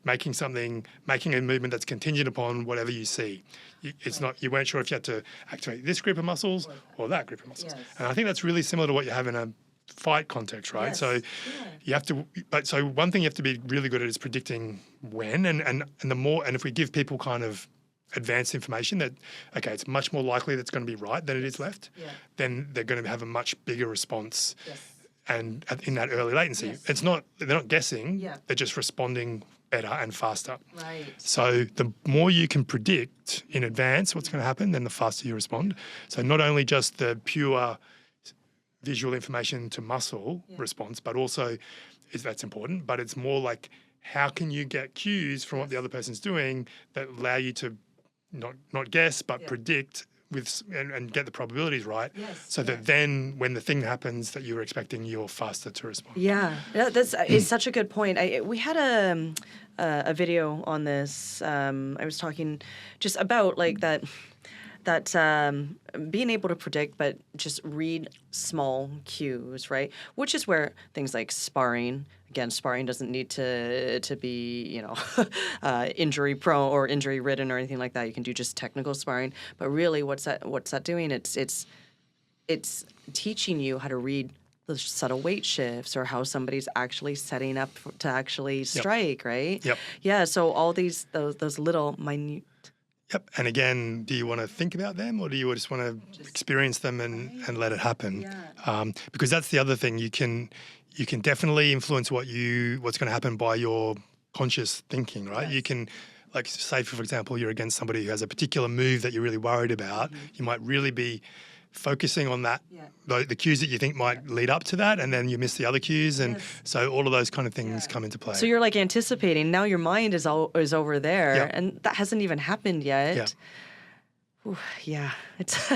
making a movement that's contingent upon whatever you see. You weren't sure if you had to activate this group of muscles or that group of muscles. And I think that's really similar to what you have in a fight context, right? So you have to, so one thing you have to be really good at is predicting when, and if we give people kind of advanced information that, okay, it's much more likely that it's going to be right than it is left, then they're going to have a much bigger response. And in that early latency, they're not guessing, they're just responding better and faster. Right. So the more you can predict in advance what's going to happen, then the faster you respond. So not only just the pure visual information to muscle response, but also that's important, but it's more like how can you get cues from what the other person's doing that allow you to not guess, but predict and get the probabilities right, so that then when the thing happens that you were expecting, you're faster to respond. Yeah, it's such a good point. We had a video on this. I was talking just about like that. that being able to predict, but just read small cues, right? Which is where things like sparring. Again, sparring doesn't need to be, injury prone or injury ridden or anything like that. You can do just technical sparring. But really, what's that doing? It's teaching you how to read the subtle weight shifts or how somebody's actually setting up to actually strike, right? Yep. Yeah. So all those little minute. Yep. And again, do you want to think about them, or do you just want to experience them and let it happen? Yeah. Because that's the other thing. You can definitely influence what's going to happen by your conscious thinking, right? Yes. You can, like, say, for example, you're against somebody who has a particular move that you're really worried about. You might really be focusing on that, the cues that you think might lead up to that, and then you miss the other cues, and so all of those kind of things come into play. So you're like anticipating. Now your mind is over there, Yeah. and that hasn't even happened yet. Yeah. Ooh, yeah. It's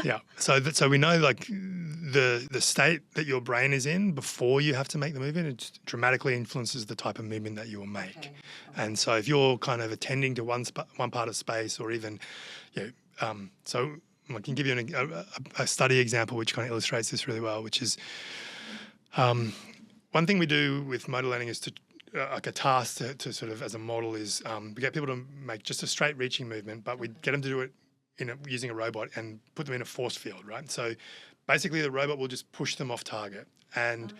Yeah. So we know, like, the state that your brain is in before you have to make the movement, it dramatically influences the type of movement that you will make. Okay. And so if you're kind of attending to one part of space, or even, so I can give you a study example which kind of illustrates this really well, which is one thing we do with motor learning is to like a task to sort of as a model is we get people to make just a straight reaching movement, but we get them to do it using a robot and put them in a force field, right? So basically the robot will just push them off target, and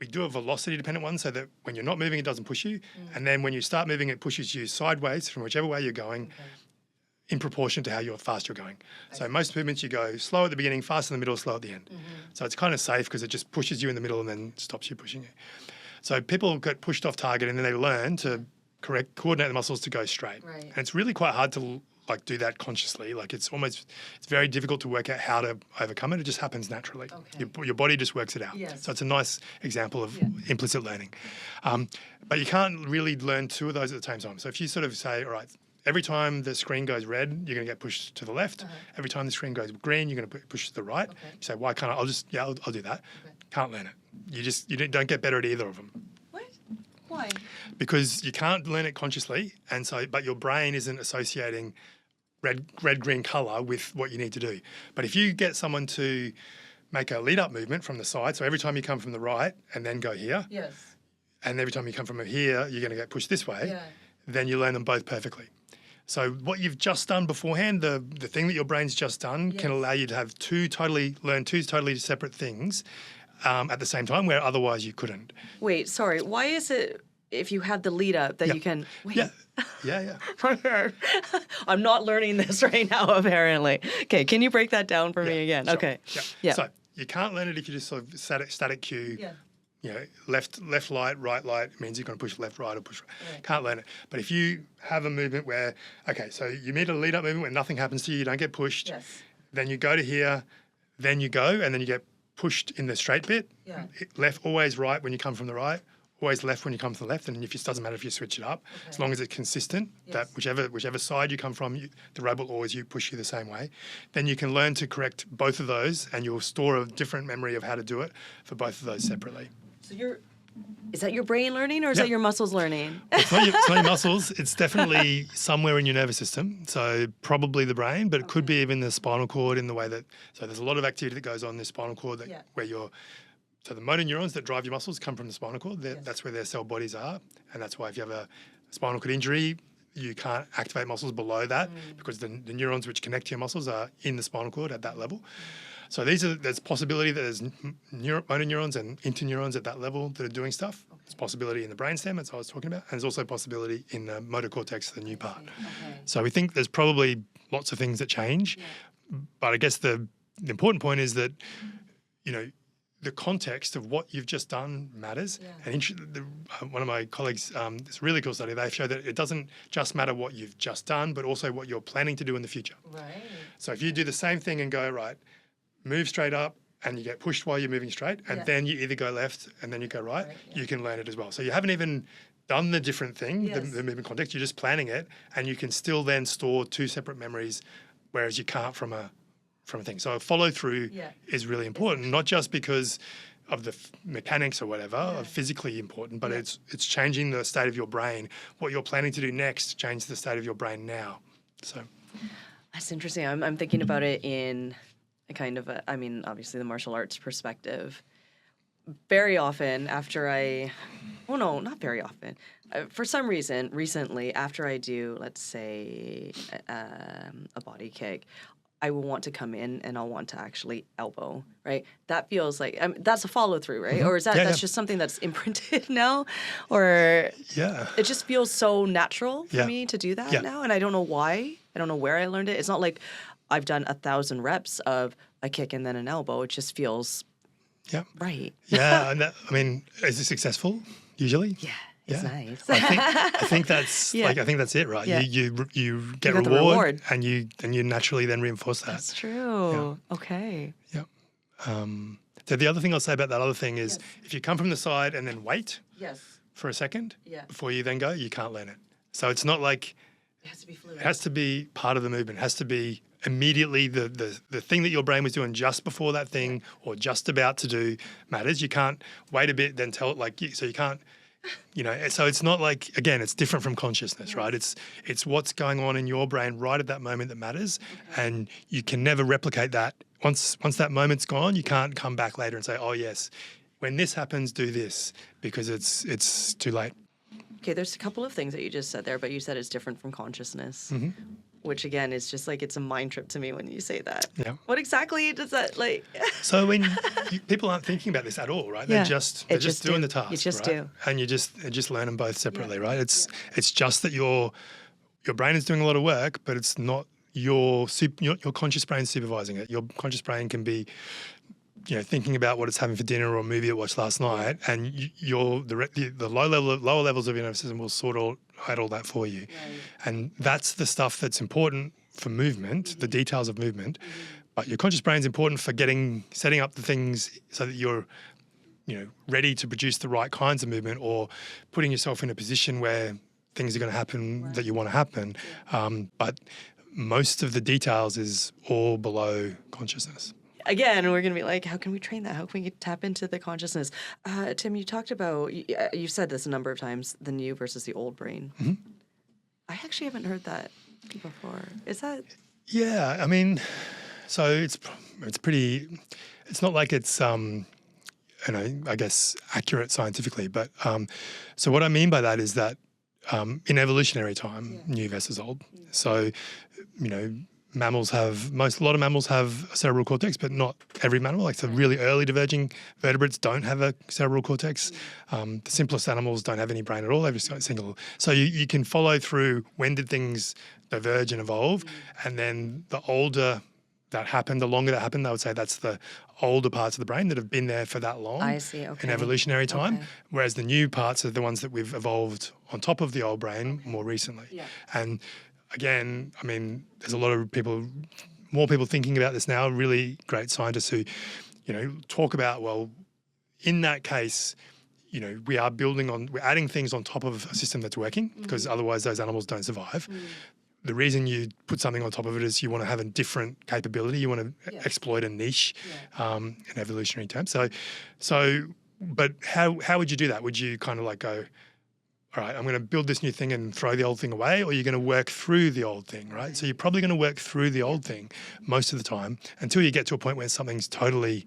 we do a velocity dependent one so that when you're not moving it doesn't push you, and then when you start moving it pushes you sideways from whichever way you're going. In proportion to how fast you're going. So most movements you go slow at the beginning, fast in the middle, slow at the end. So it's kind of safe because it just pushes you in the middle and then stops you pushing it. So people get pushed off target and then they learn to coordinate the muscles to go straight. Right. And it's really quite hard to do that consciously. Like it's very difficult to work out how to overcome it. It just happens naturally. Okay. Your body just works it out. Yes. So it's a nice example of implicit learning. But you can't really learn two of those at the same time. So if you sort of say, all right, every time the screen goes red, you're going to get pushed to the left. Every time the screen goes green, you're going to push to the right. You say, why can't I? I'll do that. Can't learn it. You don't get better at either of them. What? Why? Because you can't learn it consciously, but your brain isn't associating red, green color with what you need to do. But if you get someone to make a lead up movement from the side, so every time you come from the right and then go here, and every time you come from here, you're going to get pushed this way, then you learn them both perfectly. So what you've just done beforehand, the thing that your brain's just done, can allow you to have learn two totally separate things at the same time, where otherwise you couldn't. Wait, sorry. Why is it if you have the lead up that you can? Wait. Yeah. I'm not learning this right now, apparently. Okay, can you break that down for me again? Sure. Okay. Yeah. So you can't learn it if you just sort of static cue. Left light, right light means you're going to push left, right, or push right. Can't learn it. But if you have a movement where, so you meet a lead up movement where nothing happens to you, you don't get pushed, then you go to here, then you go, and then you get pushed in the straight bit. Left, always right when you come from the right, always left when you come from the left, and it doesn't matter if you switch it up, as long as it's consistent, that whichever side you come from, the robot will always push you the same way. Then you can learn to correct both of those, and you'll store a different memory of how to do it for both of those separately. So is that your brain learning, or is that your muscles learning? It's not your muscles. It's definitely somewhere in your nervous system. So probably the brain, but it could be even the spinal cord in the way that, so there's a lot of activity that goes on in the spinal cord so the motor neurons that drive your muscles come from the spinal cord. That's where their cell bodies are. And that's why if you have a spinal cord injury, you can't activate muscles below that because the neurons which connect to your muscles are in the spinal cord at that level. So there's possibility that there's motor neurons and interneurons at that level that are doing stuff. There's possibility in the brainstem, as I was talking about, and there's also possibility in the motor cortex, the new part. So we think there's probably lots of things that change, but I guess the important point is that, the context of what you've just done matters. And one of my colleagues, this really cool study, they show that it doesn't just matter what you've just done, but also what you're planning to do in the future. Right. So if you do the same thing and go, right, move straight up, and you get pushed while you're moving straight, and then you either go left and then you go right, you can learn it as well. So you haven't even done the different thing, the movement context, you're just planning it, and you can still then store two separate memories, whereas you can't from a thing. So follow through is really important, not just because of the mechanics or whatever, are physically important, but it's changing the state of your brain. What you're planning to do next changes the state of your brain now. So That's interesting. I'm thinking about it in a kind of a, I mean, obviously the martial arts perspective. Very often after oh no, not very often. For some reason, recently, after I do, let's say, a body kick, I will want to come in and I'll want to actually elbow, right? That feels like, that's a follow through, right? Or is that, Yeah, that's yeah. just something that's imprinted now? Or Yeah. it just feels so natural for Yeah. me to do that Yeah. now. And I don't know why. I don't know where I learned it. It's not like I've done 1,000 reps of a kick and then an elbow. It just feels Yeah. right. Yeah. And that, I mean, is it successful usually? Yeah. It's Yeah. nice. I think that's Yeah. I think that's it, right? Yeah. You get got the reward, reward. and you naturally then reinforce that. That's true. Okay. Yeah. So the other thing I'll say about that other thing is if you come from the side and then wait Yes. for a second Yeah. before you then go, you can't learn it. So it's not like It has to be fluid. it has to be part of the movement. It has to be immediately the thing that your brain was doing just before that thing or just about to do matters. You can't wait a bit, then tell it so you can't, so it's not like, again, it's different from consciousness, right? It's what's going on in your brain right at that moment that matters. Okay. And you can never replicate that. Once that moment's gone, you can't come back later and say, oh yes, when this happens, do this, because it's too late. Okay, there's a couple of things that you just said there, but you said it's different from consciousness, which again is just like it's a mind trip to me when you say that. Yeah. What exactly does that like? So when people aren't thinking about this at all, right? They're just doing the task. You just right? do, and you just learn them both separately, right? It's just that your brain is doing a lot of work, but it's not your conscious brain supervising it. Your conscious brain can be thinking about what it's having for dinner or a movie it watched last night, and the lower levels of your nervous system will sort out all that for you. Right. And that's the stuff that's important for movement, the details of movement. But your conscious brain is important for setting up the things so that you're ready to produce the right kinds of movement, or putting yourself in a position where things are going to happen that you want to happen. But most of the details is all below consciousness. Again, we're going to be like, how can we train that? How can we tap into the consciousness? Tim, you talked about, you've said this a number of times, the new versus the old brain. Mm-hmm. I actually haven't heard that before. Is that? Yeah, I mean, so it's pretty, it's not like it's, I guess, accurate scientifically. But so what I mean by that is that in evolutionary time, new versus old. So, mammals a lot of mammals have a cerebral cortex, but not every mammal. Like the really early diverging vertebrates don't have a cerebral cortex. The simplest animals don't have any brain at all. They've just got a single. So you can follow through when did things diverge and evolve, and then the older that happened, the longer that happened, I would say that's the older parts of the brain that have been there for that long. I see, okay. In evolutionary time, okay. Whereas the new parts are the ones that we've evolved on top of the old brain more recently. Yeah. And again, I mean, there's a lot of more people thinking about this now, really great scientists who, talk about, well, in that case, we're adding things on top of a system that's working, because otherwise those animals don't survive. The reason you put something on top of it is you want to have a different capability. You want to exploit a niche in evolutionary terms. So, but how would you do that? Would you kind of like go, all right, I'm going to build this new thing and throw the old thing away, or you're going to work through the old thing, right? So you're probably going to work through the old thing most of the time until you get to a point where something's totally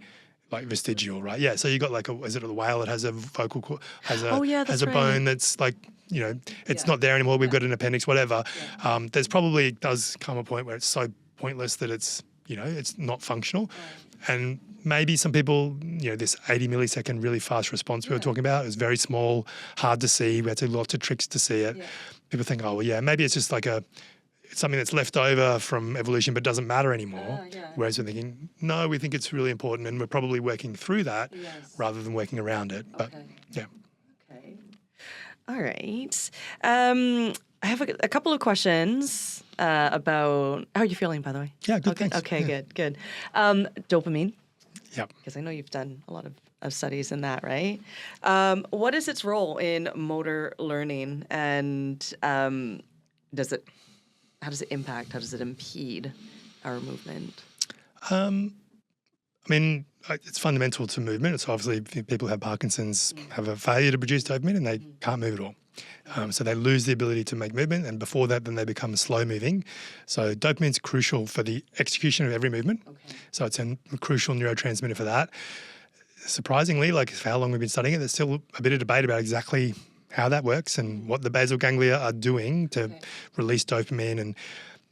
like vestigial, right? Yeah. So you got like is it a whale that has a vocal cord, has a bone that's like, it's not there anymore. We've got an appendix, whatever. Yeah. There's probably does come a point where it's so pointless that it's, it's not functional. Right. And maybe some people, this 80 millisecond really fast response we were talking about is very small, hard to see. We had to do lots of tricks to see it. Yeah. People think, oh, well, yeah, maybe it's just like it's something that's left over from evolution but doesn't matter anymore. Whereas we're thinking, no, we think it's really important, and we're probably working through that rather than working around it. But yeah. Okay. All right. I have a couple of questions about, how are you feeling, by the way? Yeah, good, thanks. Okay, yeah. good. Dopamine. Yep. Because I know you've done a lot of studies in that, right? What is its role in motor learning, and how does it impact, how does it impede our movement? I mean, it's fundamental to movement. It's obviously if people who have Parkinson's have a failure to produce dopamine and they can't move at all. So they lose the ability to make movement, and before that, then they become slow moving. So dopamine's crucial for the execution of every movement. Okay. So it's a crucial neurotransmitter for that. Surprisingly, like for how long we've been studying it, there's still a bit of debate about exactly how that works and what the basal ganglia are doing to release dopamine. And,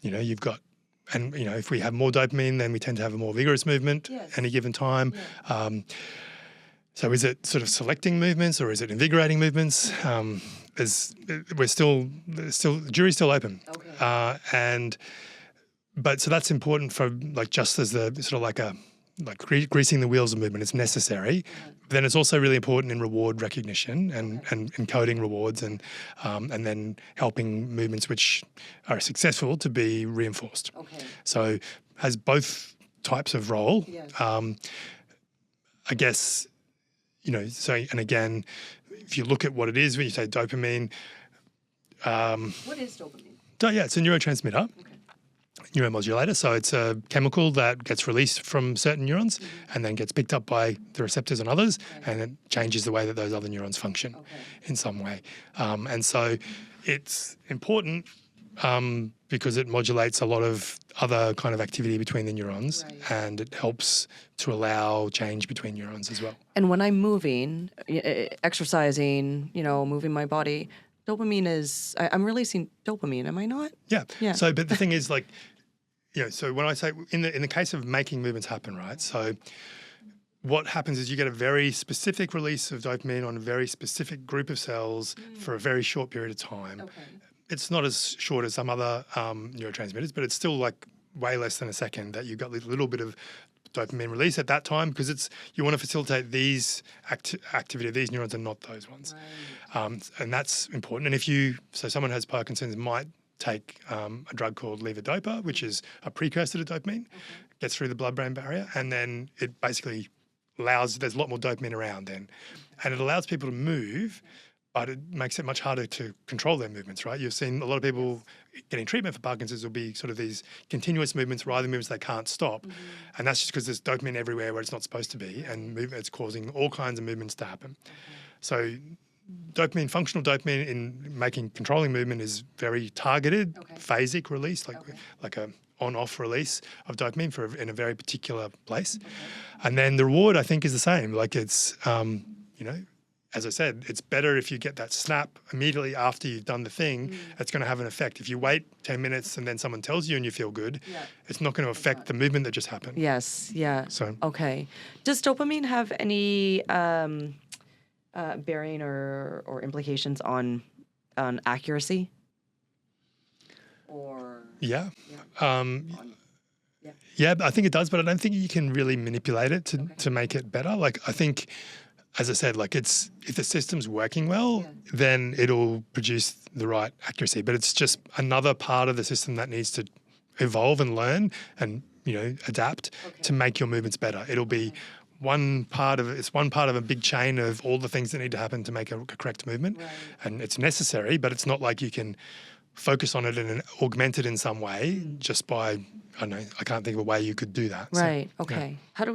you've got, and, if we have more dopamine, then we tend to have a more vigorous movement any given time. Yeah. So is it sort of selecting movements or is it invigorating movements? The jury's still open. Okay. But so that's important for just as the sort of greasing the wheels of movement is necessary. But then it's also really important in reward recognition and encoding rewards and then helping movements which are successful to be reinforced. Okay. So has both types of role. Yes. I guess, so, and again, if you look at what it is when you say dopamine. What is dopamine? It's a neurotransmitter. Okay. Neuromodulator. So it's a chemical that gets released from certain neurons and then gets picked up by the receptors on others, and it changes the way that those other neurons function in some way. And so it's important because it modulates a lot of other kind of activity between the neurons, and it helps to allow change between neurons as well. And when I'm moving, exercising, moving my body, dopamine is, I'm releasing dopamine, am I not? Yeah. Yeah. So, but the thing is so when I say, in the case of making movements happen, right? So what happens is you get a very specific release of dopamine on a very specific group of cells for a very short period of time. Okay. It's not as short as some other neurotransmitters, but it's still like way less than a second that you've got a little bit of dopamine release at that time, because you want to facilitate these activity of these neurons and not those ones. Right. And that's important. And someone has Parkinson's might take a drug called levodopa, which is a precursor to dopamine, gets through the blood-brain barrier, and then it basically there's a lot more dopamine around then. And it allows people to move, but it makes it much harder to control their movements, right? You've seen a lot of people getting treatment for Parkinson's will be sort of these continuous movements, rather movements they can't stop. And that's just because there's dopamine everywhere where it's not supposed to be, and it's causing all kinds of movements to happen. So functional dopamine in controlling movement is very targeted, phasic release, like a on-off release of dopamine in a very particular place. And then the reward, I think, is the same. Like it's, as I said, it's better if you get that snap immediately after you've done the thing. It's going to have an effect. If you wait 10 minutes and then someone tells you and you feel good, it's not going to affect the movement that just happened. Yes, yeah. So okay. Does dopamine have any bearing or implications on accuracy? Or yeah, I think it does, but I don't think you can really manipulate it to make it better. Like I think, as I said, like if the system's working well, then it'll produce the right accuracy. But it's just another part of the system that needs to evolve and learn and adapt to make your movements better. It'll be one part of a big chain of all the things that need to happen to make a correct movement, and it's necessary. But it's not like you can focus on it and augment it in some way just by, I don't know, I can't think of a way you could do that. Right. So, okay. Yeah. How do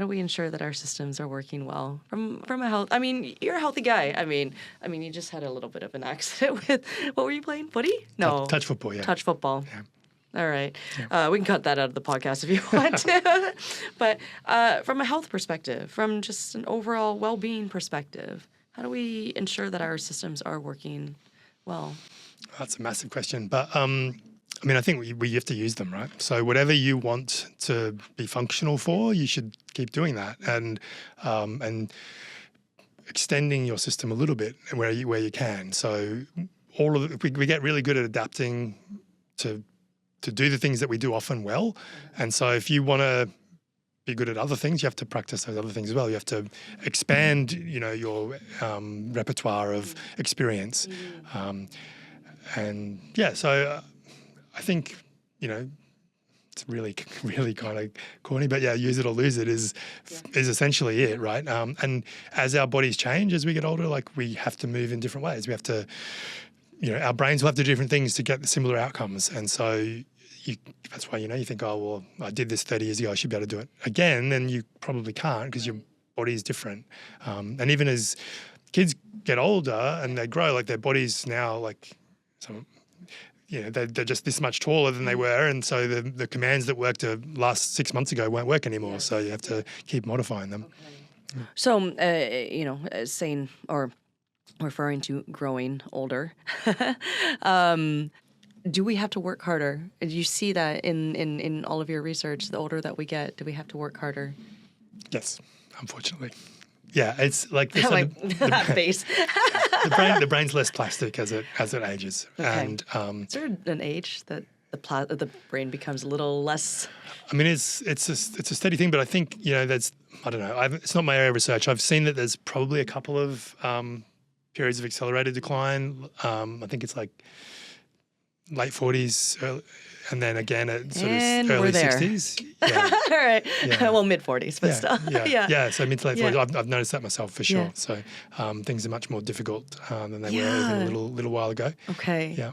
we ensure that our systems are working well from a health? I mean, you're a healthy guy. I mean, you just had a little bit of an accident with, what were you playing? Footy? No. Touch football. Yeah. Touch football. Yeah. All right. Yeah. We can cut that out of the podcast if you want to. But from a health perspective, from just an overall well-being perspective, how do we ensure that our systems are working well? That's a massive question. But I think we have to use them, right? So whatever you want to be functional for, you should keep doing that. And extending your system a little bit where you can. So we get really good at adapting to do the things that we do often well. And so if you want to be good at other things, you have to practice those other things as well. You have to expand, your repertoire of experience. So I think, it's really, really kind of corny, but use it or lose it is essentially it, right? And as our bodies change as we get older, like we have to move in different ways. We have to, our brains will have to do different things to get the similar outcomes. And so that's why, you think, oh, well, I did this 30 years ago, I should be able to do it again. And you probably can't because your body is different. And even as kids get older and they grow, like their bodies now, like some, they're just this much taller than they were, and so the commands that worked last 6 months ago won't work anymore. So you have to keep modifying them. Okay. So, saying or referring to growing older, do we have to work harder? Do you see that in all of your research? The older that we get, do we have to work harder? Yes, unfortunately. Yeah, it's like the face. the brain's less plastic as it ages. Okay. And is there an age that the brain becomes a little less? I mean, it's a steady thing, but I think that's, I don't know. It's not my area of research. I've seen that there's probably a couple of periods of accelerated decline. I think it's like late 40s, and then again at sort of early 60s. Yeah. All right. Yeah. Well, mid 40s, but still. Yeah. So mid to late 40s. Yeah. I've noticed that myself for sure. Yeah. So things are much more difficult than they were even a little while ago. Okay. Yeah.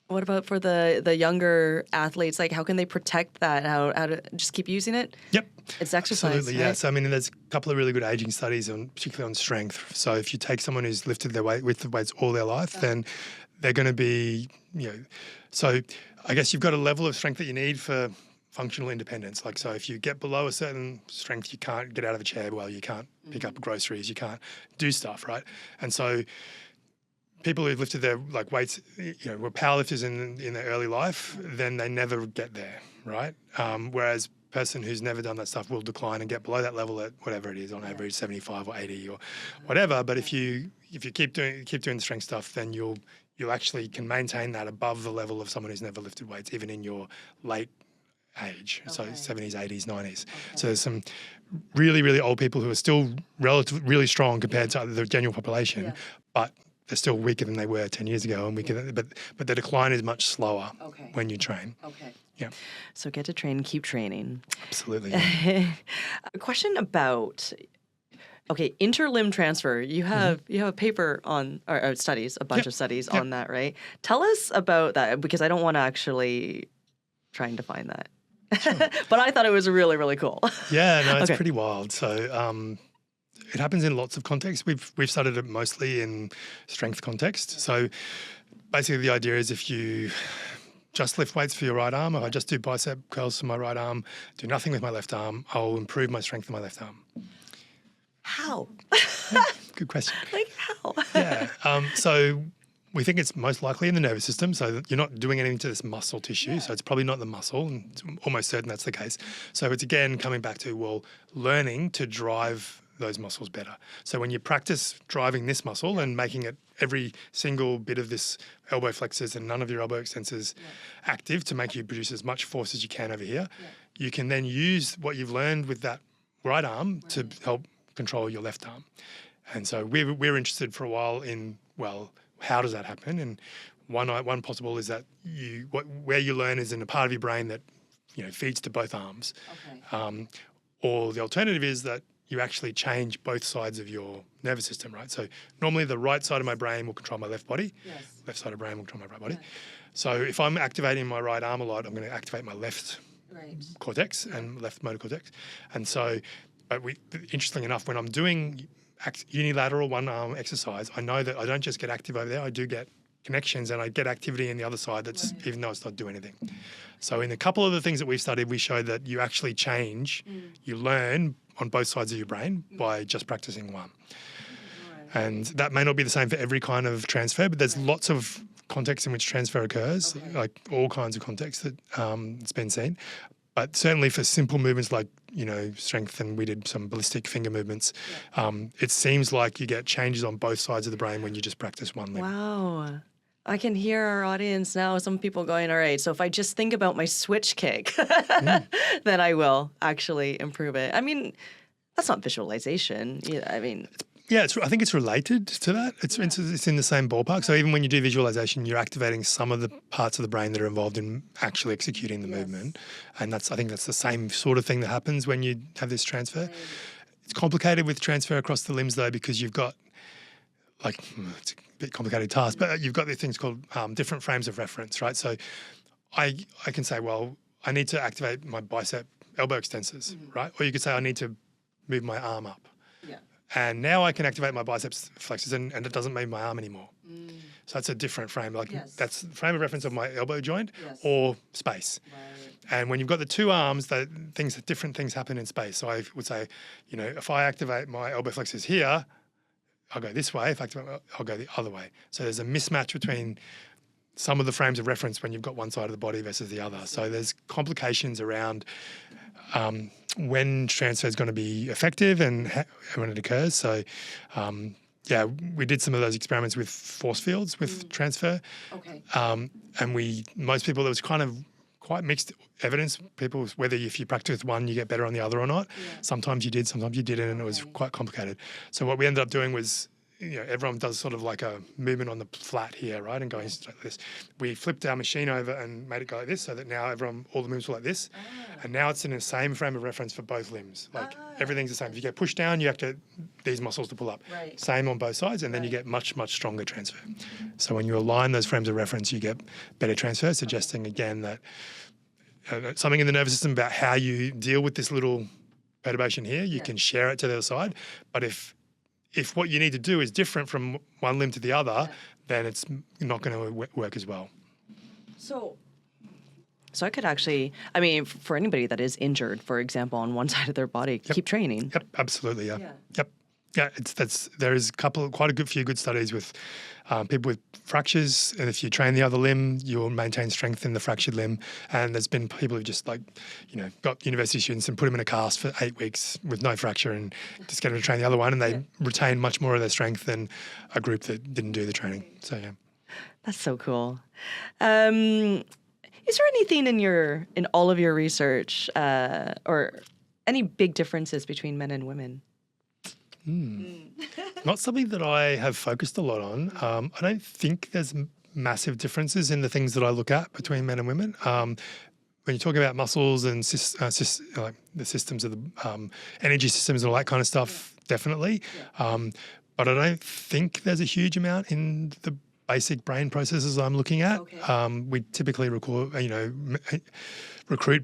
What about for the younger athletes? Like, how can they protect that? How to just keep using it? Yep. It's exercise. Absolutely, right? yeah. So I mean, there's a couple of really good aging studies particularly on strength. So if you take someone who's lifted their weights all their life, then they're going to be, So I guess you've got a level of strength that you need for functional independence. Like, so if you get below a certain strength, you can't get out of a chair well, you can't pick up groceries, you can't do stuff, right? And so people who've lifted their weights, were powerlifters in their early life, then they never get there, right? Whereas person who's never done that stuff will decline and get below that level at whatever it is, on average 75 or 80 or whatever. But if you keep doing the strength stuff, then you'll actually can maintain that above the level of someone who's never lifted weights, even in your late age, so 70s, 80s, 90s. Okay. So there's some really, really old people who are still really strong compared to the general population, but they're still weaker than they were 10 years ago, and but the decline is much slower when you train. Okay. Yeah. So get to train, keep training. Absolutely. A question about interlimb transfer. You have a paper on or studies, a bunch of studies on that, right? Tell us about that, because I don't want to actually try and define that. Sure. But I thought it was really, really cool. Yeah, no, it's pretty wild. So it happens in lots of contexts. We've studied it mostly in strength context. So basically the idea is if you just lift weights for your right arm, if I just do bicep curls for my right arm, do nothing with my left arm, I'll improve my strength of my left arm. How? Good question. Like how? Yeah. So we think it's most likely in the nervous system. So you're not doing anything to this muscle tissue. So it's probably not the muscle, and it's almost certain that's the case. So it's again coming back to, learning to drive those muscles better. So when you practice driving this muscle and making it every single bit of this elbow flexors and none of your elbow extensors active to make you produce as much force as you can over here, you can then use what you've learned with that right arm to help control your left arm. And so we're interested for a while in, how does that happen? And one possible is that where you learn is in a part of your brain that feeds to both arms. Okay. Or the alternative is that you actually change both sides of your nervous system, right? So normally the right side of my brain will control my left body, left side of the brain will control my right body. So if I'm activating my right arm a lot, I'm going to activate my left cortex and left motor cortex. And so, interestingly enough, when I'm doing unilateral one arm exercise, I know that I don't just get active over there, I do get connections and I get activity in the other side even though it's not doing anything. So in a couple of the things that we've studied, we showed that you actually change, you learn on both sides of your brain by just practicing one. And that may not be the same for every kind of transfer, but there's lots of contexts in which transfer occurs, like all kinds of contexts that it's been seen. But certainly for simple movements like, strength, and we did some ballistic finger movements, it seems like you get changes on both sides of the brain when you just practice one limb. Wow. I can hear our audience now, some people going, all right, so if I just think about my switch kick, then I will actually improve it. I mean, that's not visualization. I mean... Yeah, I think it's related to that. It's in the same ballpark. So even when you do visualization, you're activating some of the parts of the brain that are involved in actually executing the movement. And I think that's the same sort of thing that happens when you have this transfer. It's complicated with transfer across the limbs though, because you've got it's a bit complicated task, but you've got these things called different frames of reference, right? So I can say, I need to activate my bicep elbow extensors, right? Or you could say I need to move my arm up. And now I can activate my biceps flexors, and it doesn't move my arm anymore. So that's a different frame. Like that's the frame of reference of my elbow joint or space. And when you've got the two arms, different things happen in space. So I would say, if I activate my elbow flexors here, I'll go this way. If I activate, I'll go the other way. So there's a mismatch between some of the frames of reference when you've got one side of the body versus the other. So there's complications around when transfer is going to be effective and when it occurs. So, we did some of those experiments with force fields with transfer. Okay. And most people, there was kind of quite mixed evidence. People, whether if you practice with one, you get better on the other or not. Yeah. Sometimes you did, sometimes you didn't, and it was quite complicated. So what we ended up doing was, everyone does sort of like a movement on the flat here, right, and going like this. We flipped our machine over and made it go like this, so that now all the movements were like this, and now it's in the same frame of reference for both limbs. Like everything's the same. If you get pushed down, you have to these muscles to pull up. Right. Same on both sides, and then you get much, much stronger transfer. So when you align those frames of reference, you get better transfer, suggesting again that something in the nervous system about how you deal with this little perturbation here, you can share it to the other side, but if what you need to do is different from one limb to the other, then it's not going to work as well. So I could actually, for anybody that is injured, for example, on one side of their body, keep training. Yep, absolutely, yeah. Yep. Yeah, there is quite a few good studies with people with fractures, and if you train the other limb, you'll maintain strength in the fractured limb. And there's been people who've just got university students and put them in a cast for 8 weeks with no fracture and just get them to train the other one, and they retain much more of their strength than a group that didn't do the training. So yeah, that's so cool. Is there anything in all of your research or any big differences between men and women? Not something that I have focused a lot on. I don't think there's massive differences in the things that I look at between men and women. When you're talking about muscles and like the systems of the energy systems and all that kind of stuff, definitely. But I don't think there's a huge amount in the basic brain processes I'm looking at. Okay. We typically recruit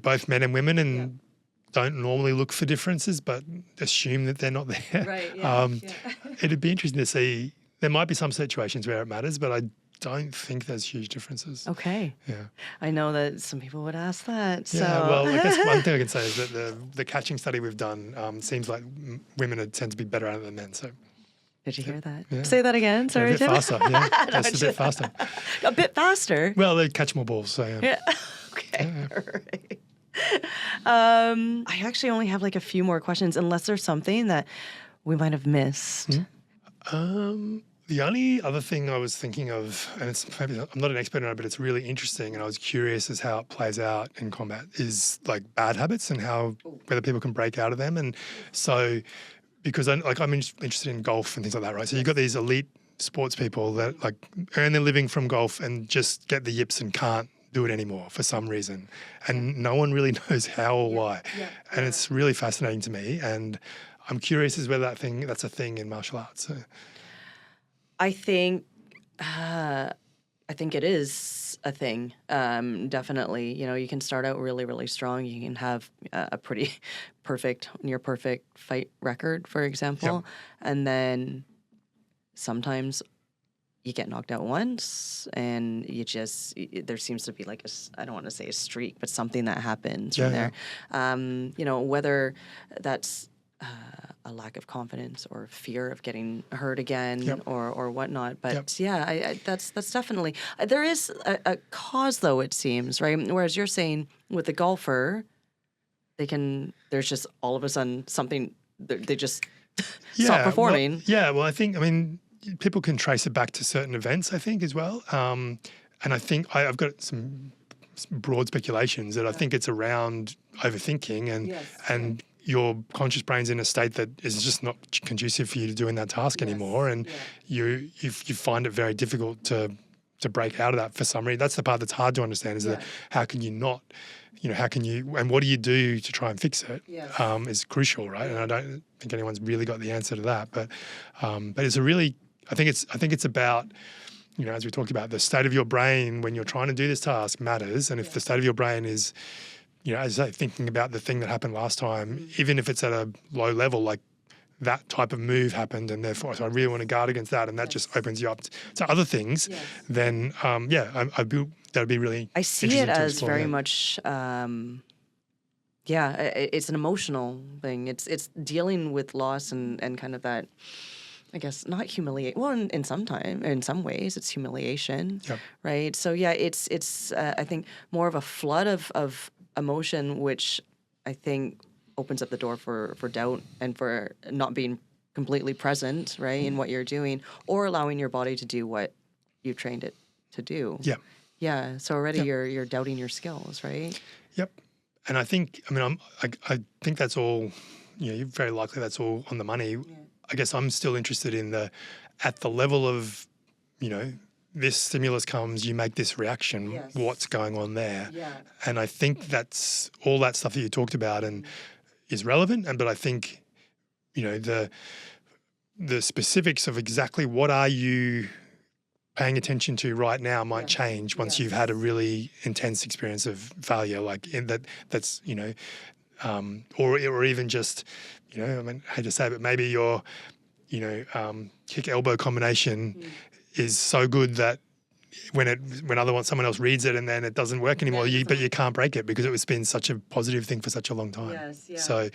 both men and women and don't normally look for differences, but assume that they're not there. Right, it'd be interesting to see. There might be some situations where it matters, but I don't think there's huge differences. Okay. Yeah. I know that some people would ask that. So. Yeah, well, I guess one thing I can say is that the catching study we've done seems like women tend to be better at it than men. So. Did you hear that? Yeah. Say that again. Sorry, a bit faster. Yeah, just a bit faster. A bit faster? Well, they catch more balls. So yeah. Okay. Yeah. All right. I actually only have like a few more questions, unless there's something that we might have missed. The only other thing I was thinking of, and I'm not an expert on it, but it's really interesting, and I was curious as how it plays out in combat, is like bad habits and whether people can break out of them. And so, because I'm interested in golf and things like that, right? So you've got these elite sports people that like earn their living from golf and just get the yips and can't do it anymore for some reason, and no one really knows how or why. And it's really fascinating to me, and I'm curious as whether that's a thing in martial arts. So. I think it is a thing. Definitely, you can start out really, really strong. You can have a pretty near perfect fight record, for example, and then sometimes you get knocked out once, and there seems to be like I don't want to say a streak, but something that happens from there. Whether that's a lack of confidence or fear of getting hurt again or whatnot. But that's definitely, there is a cause though, it seems, right? Whereas you're saying with the golfer, there's just all of a sudden something, they just stop performing. Well, I think, people can trace it back to certain events, I think, as well. And I think I've got some broad speculations that I think it's around overthinking and your conscious brain's in a state that is just not conducive for you to doing that task anymore. And you find it very difficult to break out of that for some reason. That's the part that's hard to understand is that how can you not, and what do you do to try and fix it is crucial, right? And I don't think anyone's really got the answer to that. But it's I think it's about, as we talked about, the state of your brain when you're trying to do this task matters. And if the state of your brain is, as I say, thinking about the thing that happened last time, even if it's at a low level, like that type of move happened, and therefore, so I really want to guard against that, and that just opens you up to other things. Then, that'd be really. I see interesting it to as explore, very much. It's an emotional thing. It's dealing with loss and kind of that, I guess, not humiliate. Well, in some ways, it's humiliation, right? So it's I think more of a flood of emotion, which I think opens up the door for doubt and for not being completely present, right, in what you're doing, or allowing your body to do what you trained it to do. Yeah. So already you're doubting your skills, right? Yep. And I think, I think that's all, very likely that's all on the money. I guess I'm still interested in at the level of, this stimulus comes, you make this reaction, what's going on there. And I think that's all that stuff that you talked about and is relevant. But I think, the specifics of exactly what are you paying attention to right now might change once you've had a really intense experience of failure, like that's or even just, I hate to say it, but maybe your kick elbow combination is so good that when someone else reads it and then it doesn't work anymore, but you can't break it because it's been such a positive thing for such a long time. So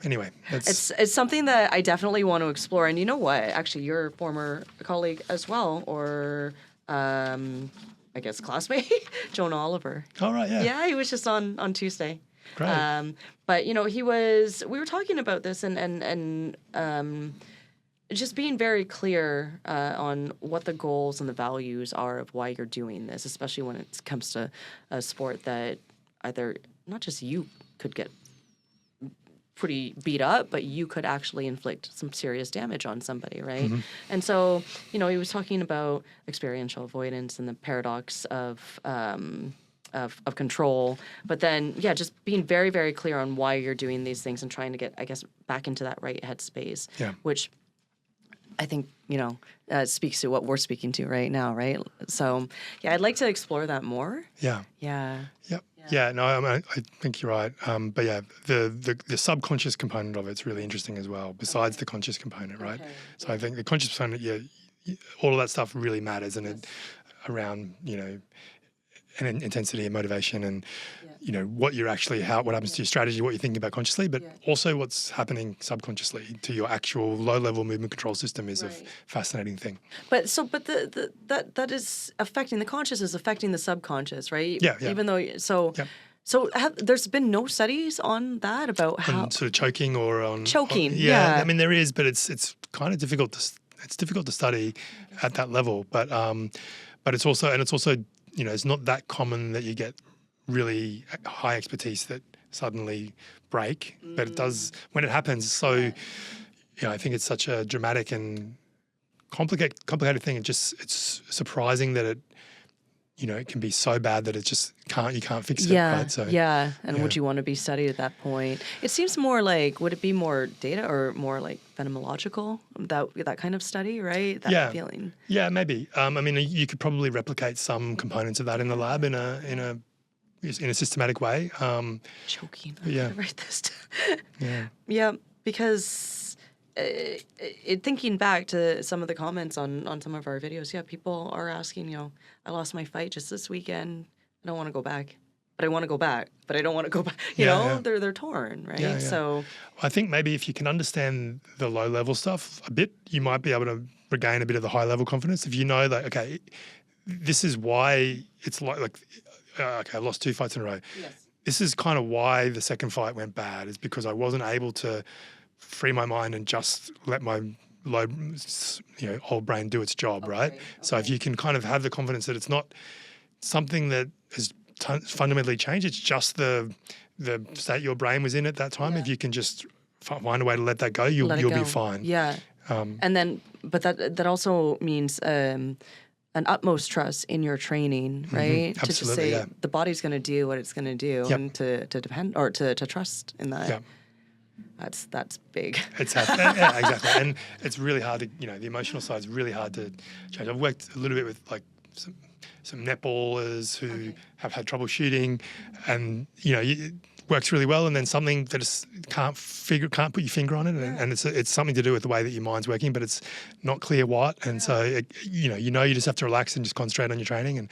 anyway. It's something that I definitely want to explore. And you know what? Actually, your former colleague as well, or I guess classmate, Jonah Oliver. Oh, right, yeah. Yeah, he was just on Tuesday. Great. But, we were talking about this and just being very clear on what the goals and the values are of why you're doing this, especially when it comes to a sport that either not just you could get pretty beat up, but you could actually inflict some serious damage on somebody, right? And so, he was talking about experiential avoidance and the paradox of control, but then, just being very, very clear on why you're doing these things and trying to get, I guess, back into that right headspace, which I think, speaks to what we're speaking to right now, right? So, I'd like to explore that more. Yeah. Yep. Yeah, no, I think you're right. But the subconscious component of it's really interesting as well, besides the conscious component, right? So I think the conscious component, all of that stuff really matters, and it around, and intensity and motivation and, what happens to your strategy, what you're thinking about consciously, but also what's happening subconsciously to your actual low-level movement control system is a fascinating thing. But that is affecting the conscious is affecting the subconscious, right? Yeah. Even though there's been no studies on that about how on sort of choking or on choking. I mean there is, but it's kind of difficult to study at that level. But it's also it's not that common that you get really high expertise that suddenly break, but it does when it happens. So, I think it's such a dramatic and complicated thing. It's surprising that it can be so bad that you can't fix it. Right? So, and would you want to be studied at that point? It seems more like, would it be more data or more like phenomenological, that kind of study, right? That feeling. Yeah, maybe. You could probably replicate some components of that in the lab in a systematic way. Choking. Yeah. Write this down. Yeah, because thinking back to some of the comments on some of our videos, people are asking, I lost my fight just this weekend. I don't want to go back, but I want to go back, but I don't want to go back. They're torn, right? Yeah. So I think maybe if you can understand the low level stuff a bit, you might be able to regain a bit of the high level confidence. If you know that, okay, this is why it's like okay, I lost 2 fights in a row. Yes. This is kind of why the second fight went bad, is because I wasn't able to free my mind and just let my old brain do its job, right? So if you can kind of have the confidence that it's not something that has fundamentally changed, it's just the state your brain was in at that time. If you can just find a way to let that go, you'll be fine. Yeah. And then, but that also means an utmost trust in your training, right? Absolutely, to just say the body's going to do what it's going to do, and to depend or to trust in that. That's big. It's exactly, and it's really hard to the emotional side is really hard to change. I've worked a little bit with like some netballers who have had trouble shooting, and works really well, and then something that is can't put your finger on it, and it's something to do with the way that your mind's working, but it's not clear what. And so you just have to relax and just concentrate on your training,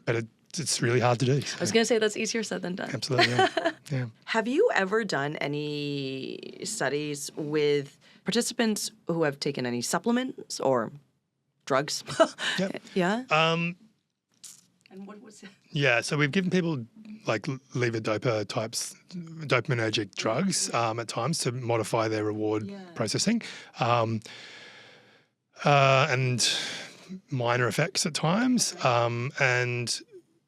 but it's really hard to do. So. I was going to say that's easier said than done. Absolutely, yeah. Have you ever done any studies with participants who have taken any supplements or drugs? Yep. Yeah. And what was it? Yeah, so we've given people like levodopa types, dopaminergic drugs at times to modify their reward processing, and minor effects at times. And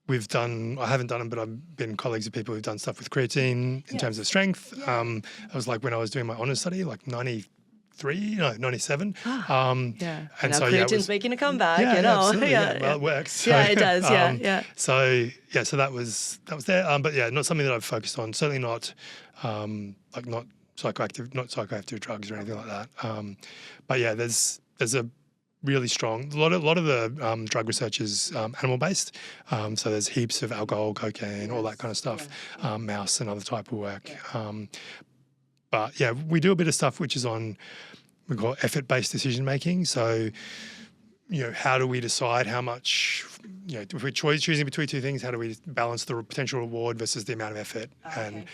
I haven't done them, but I've been colleagues of people who've done stuff with creatine in terms of strength. That was like when I was doing my honours study, like 97. And so creatine's making a comeback, Absolutely, well, it works. So, yeah, it does. So that was there. But not something that I've focused on. Certainly not not psychoactive drugs or anything like that. But there's a really strong. A lot of the drug research is animal based. So there's heaps of alcohol, cocaine, all that kind of stuff. Mouse and other type of work. But we do a bit of stuff which is on, we call effort-based decision making. So, how do we decide how much, if we're choosing between two things, how do we balance the potential reward versus the amount of effort? And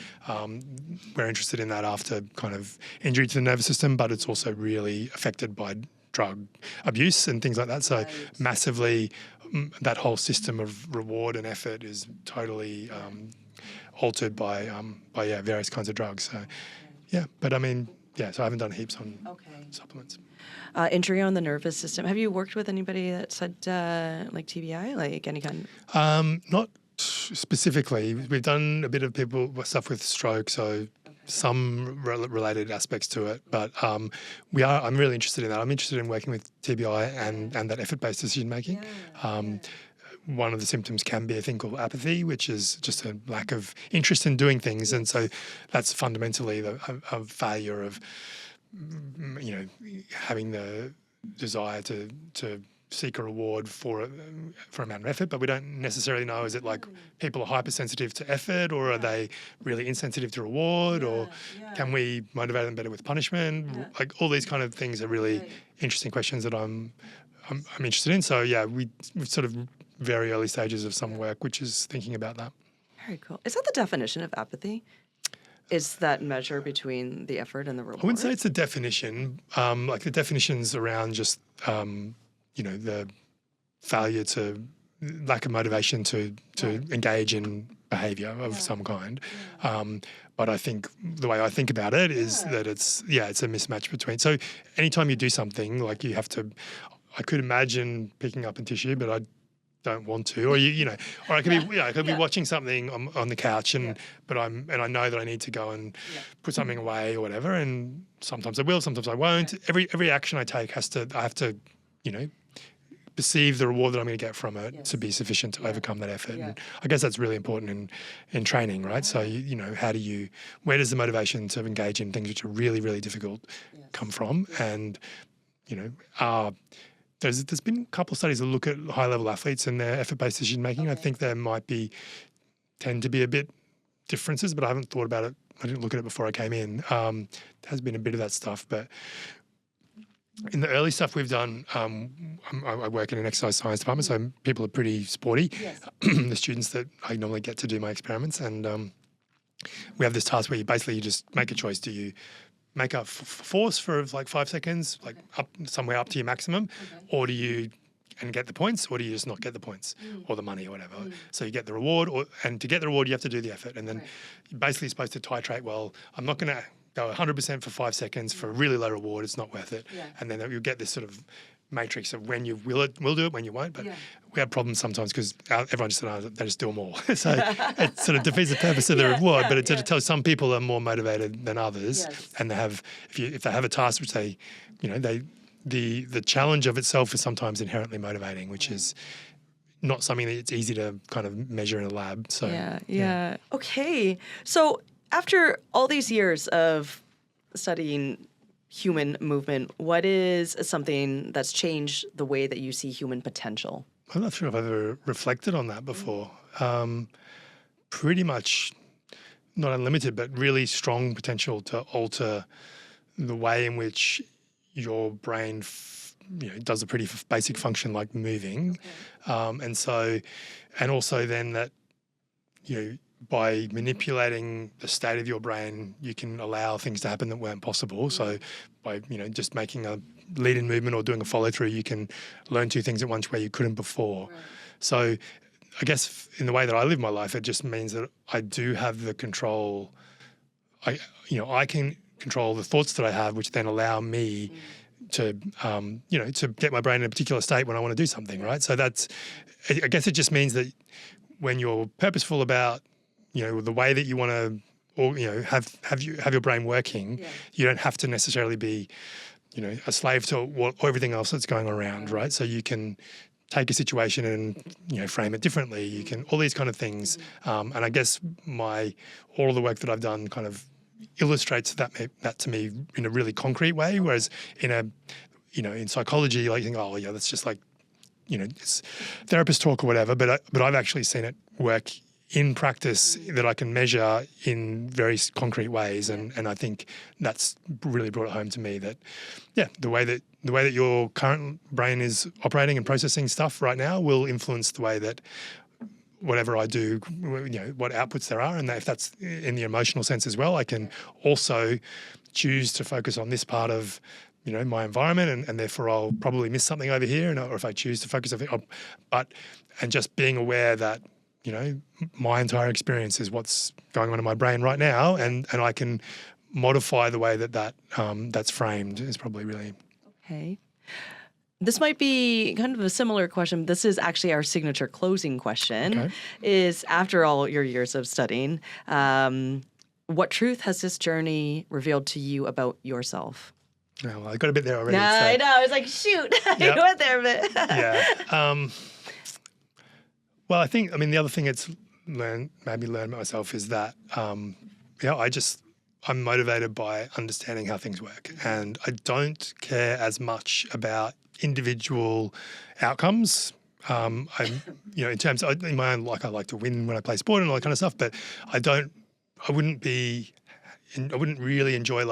we're interested in that after kind of injury to the nervous system, but it's also really affected by drug abuse and things like that. So massively, that whole system of reward and effort is totally altered by various kinds of drugs. So. Yeah, but I mean, so I haven't done heaps on supplements. Injury on the nervous system. Have you worked with anybody that's had like TBI, like any kind? Not specifically. We've done a bit of stuff with stroke, so some related aspects to it. But I'm really interested in that. I'm interested in working with TBI and that effort-based decision making. One of the symptoms can be a thing called apathy, which is just a lack of interest in doing things. And so that's fundamentally a failure of, having the desire to seek a reward for amount of effort, but we don't necessarily know, is it like people are hypersensitive to effort, or are they really insensitive to reward, or can we motivate them better with punishment? Like all these kind of things are really interesting questions that I'm interested in. So we've sort of very early stages of some work which is thinking about that. Very cool. Is that the definition of apathy? Is that measure between the effort and the reward? I wouldn't say it's a definition. Like the definition's around just the failure lack of motivation to engage in behaviour of some kind. But I think the way I think about it is that it's a mismatch between. So anytime you do something, like you have to, I could imagine picking up a tissue, but I don't want to, or or I could be watching something on the couch, but I know that I need to go and put something away or whatever, and sometimes I will, sometimes I won't. Every action I take I have to perceive the reward that I'm going to get from it to be sufficient to overcome that effort. And I guess that's really important in training, right? So where does the motivation to engage in things which are really, really difficult come from? And there's been a couple of studies that look at high-level athletes and their effort-based decision-making. I think there tend to be a bit differences, but I haven't thought about it. I didn't look at it before I came in. There has been a bit of that stuff, but in the early stuff we've done, I work in an exercise science department, so people are pretty sporty, the students that I normally get to do my experiments. And we have this task where you just make a choice. Do you make a force for like 5 seconds, like somewhere up to your maximum, or do you get the points, or do you just not get the points or the money or whatever? So you get the reward, and to get the reward you have to do the effort, and then you're basically supposed to titrate. Well, I'm not going to go 100% for 5 seconds for a really low reward. It's not worth it. And then you'll get this sort of matrix of when you will do it, when you won't. But we have problems sometimes because everyone just said, they just do more. So it sort of defeats the purpose of the reward. But it sort of tells some people are more motivated than others, and they have if they have a task which they the challenge of itself is sometimes inherently motivating, which is not something that it's easy to kind of measure in a lab. So Okay, so after all these years of studying human movement, what is something that's changed the way that you see human potential? I'm not sure if I've ever reflected on that before. Pretty much not unlimited, but really strong potential to alter the way in which your brain does a pretty basic function like moving. And also then that, by manipulating the state of your brain, you can allow things to happen that weren't possible. So by, just making a lead-in movement or doing a follow-through, you can learn two things at once where you couldn't before. Right. So I guess in the way that I live my life, it just means that I do have the control. I can control the thoughts that I have, which then allow me to get my brain in a particular state when I want to do something, right? So I guess it just means that when you're purposeful about, the way that you want to, or have your brain working, you don't have to necessarily be, a slave to everything else that's going around, right? So you can take a situation and frame it differently. You can all these kind of things, and I guess all of the work that I've done kind of illustrates that to me in a really concrete way. Whereas in psychology, like you think, oh yeah, that's just like it's therapist talk or whatever. But I've actually seen it work in practice that I can measure in very concrete ways, and I think that's really brought it home to me that the way that your current brain is operating and processing stuff right now will influence the way that whatever I do, what outputs there are, and that if that's in the emotional sense as well, I can also choose to focus on this part of my environment, and therefore I'll probably miss something over here, or if I choose to focus on it, and just being aware that my entire experience is what's going on in my brain right now, and I can modify the way that's framed is probably really okay. This might be kind of a similar question, but this is actually our signature closing question. Okay. Is after all your years of studying, what truth has this journey revealed to you about yourself? Oh, well, I got a bit there already. I know. I was like, shoot, I went there a bit. Yeah. Well, the other thing it's made me learn about myself is that, I'm motivated by understanding how things work, and I don't care as much about individual outcomes. In terms of, in my own, I like to win when I play sport and all that kind of stuff, but I wouldn't really enjoy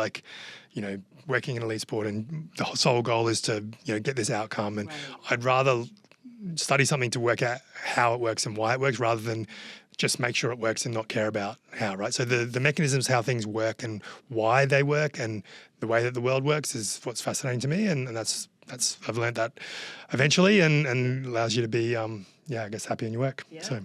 working in elite sport and the sole goal is to, get this outcome. And I'd rather study something to work out how it works and why it works rather than just make sure it works and not care about how, right? So the mechanisms, how things work and why they work and the way that the world works is what's fascinating to me. And that's I've learned that eventually and allows you to be, I guess, happy in your work. Yeah. So.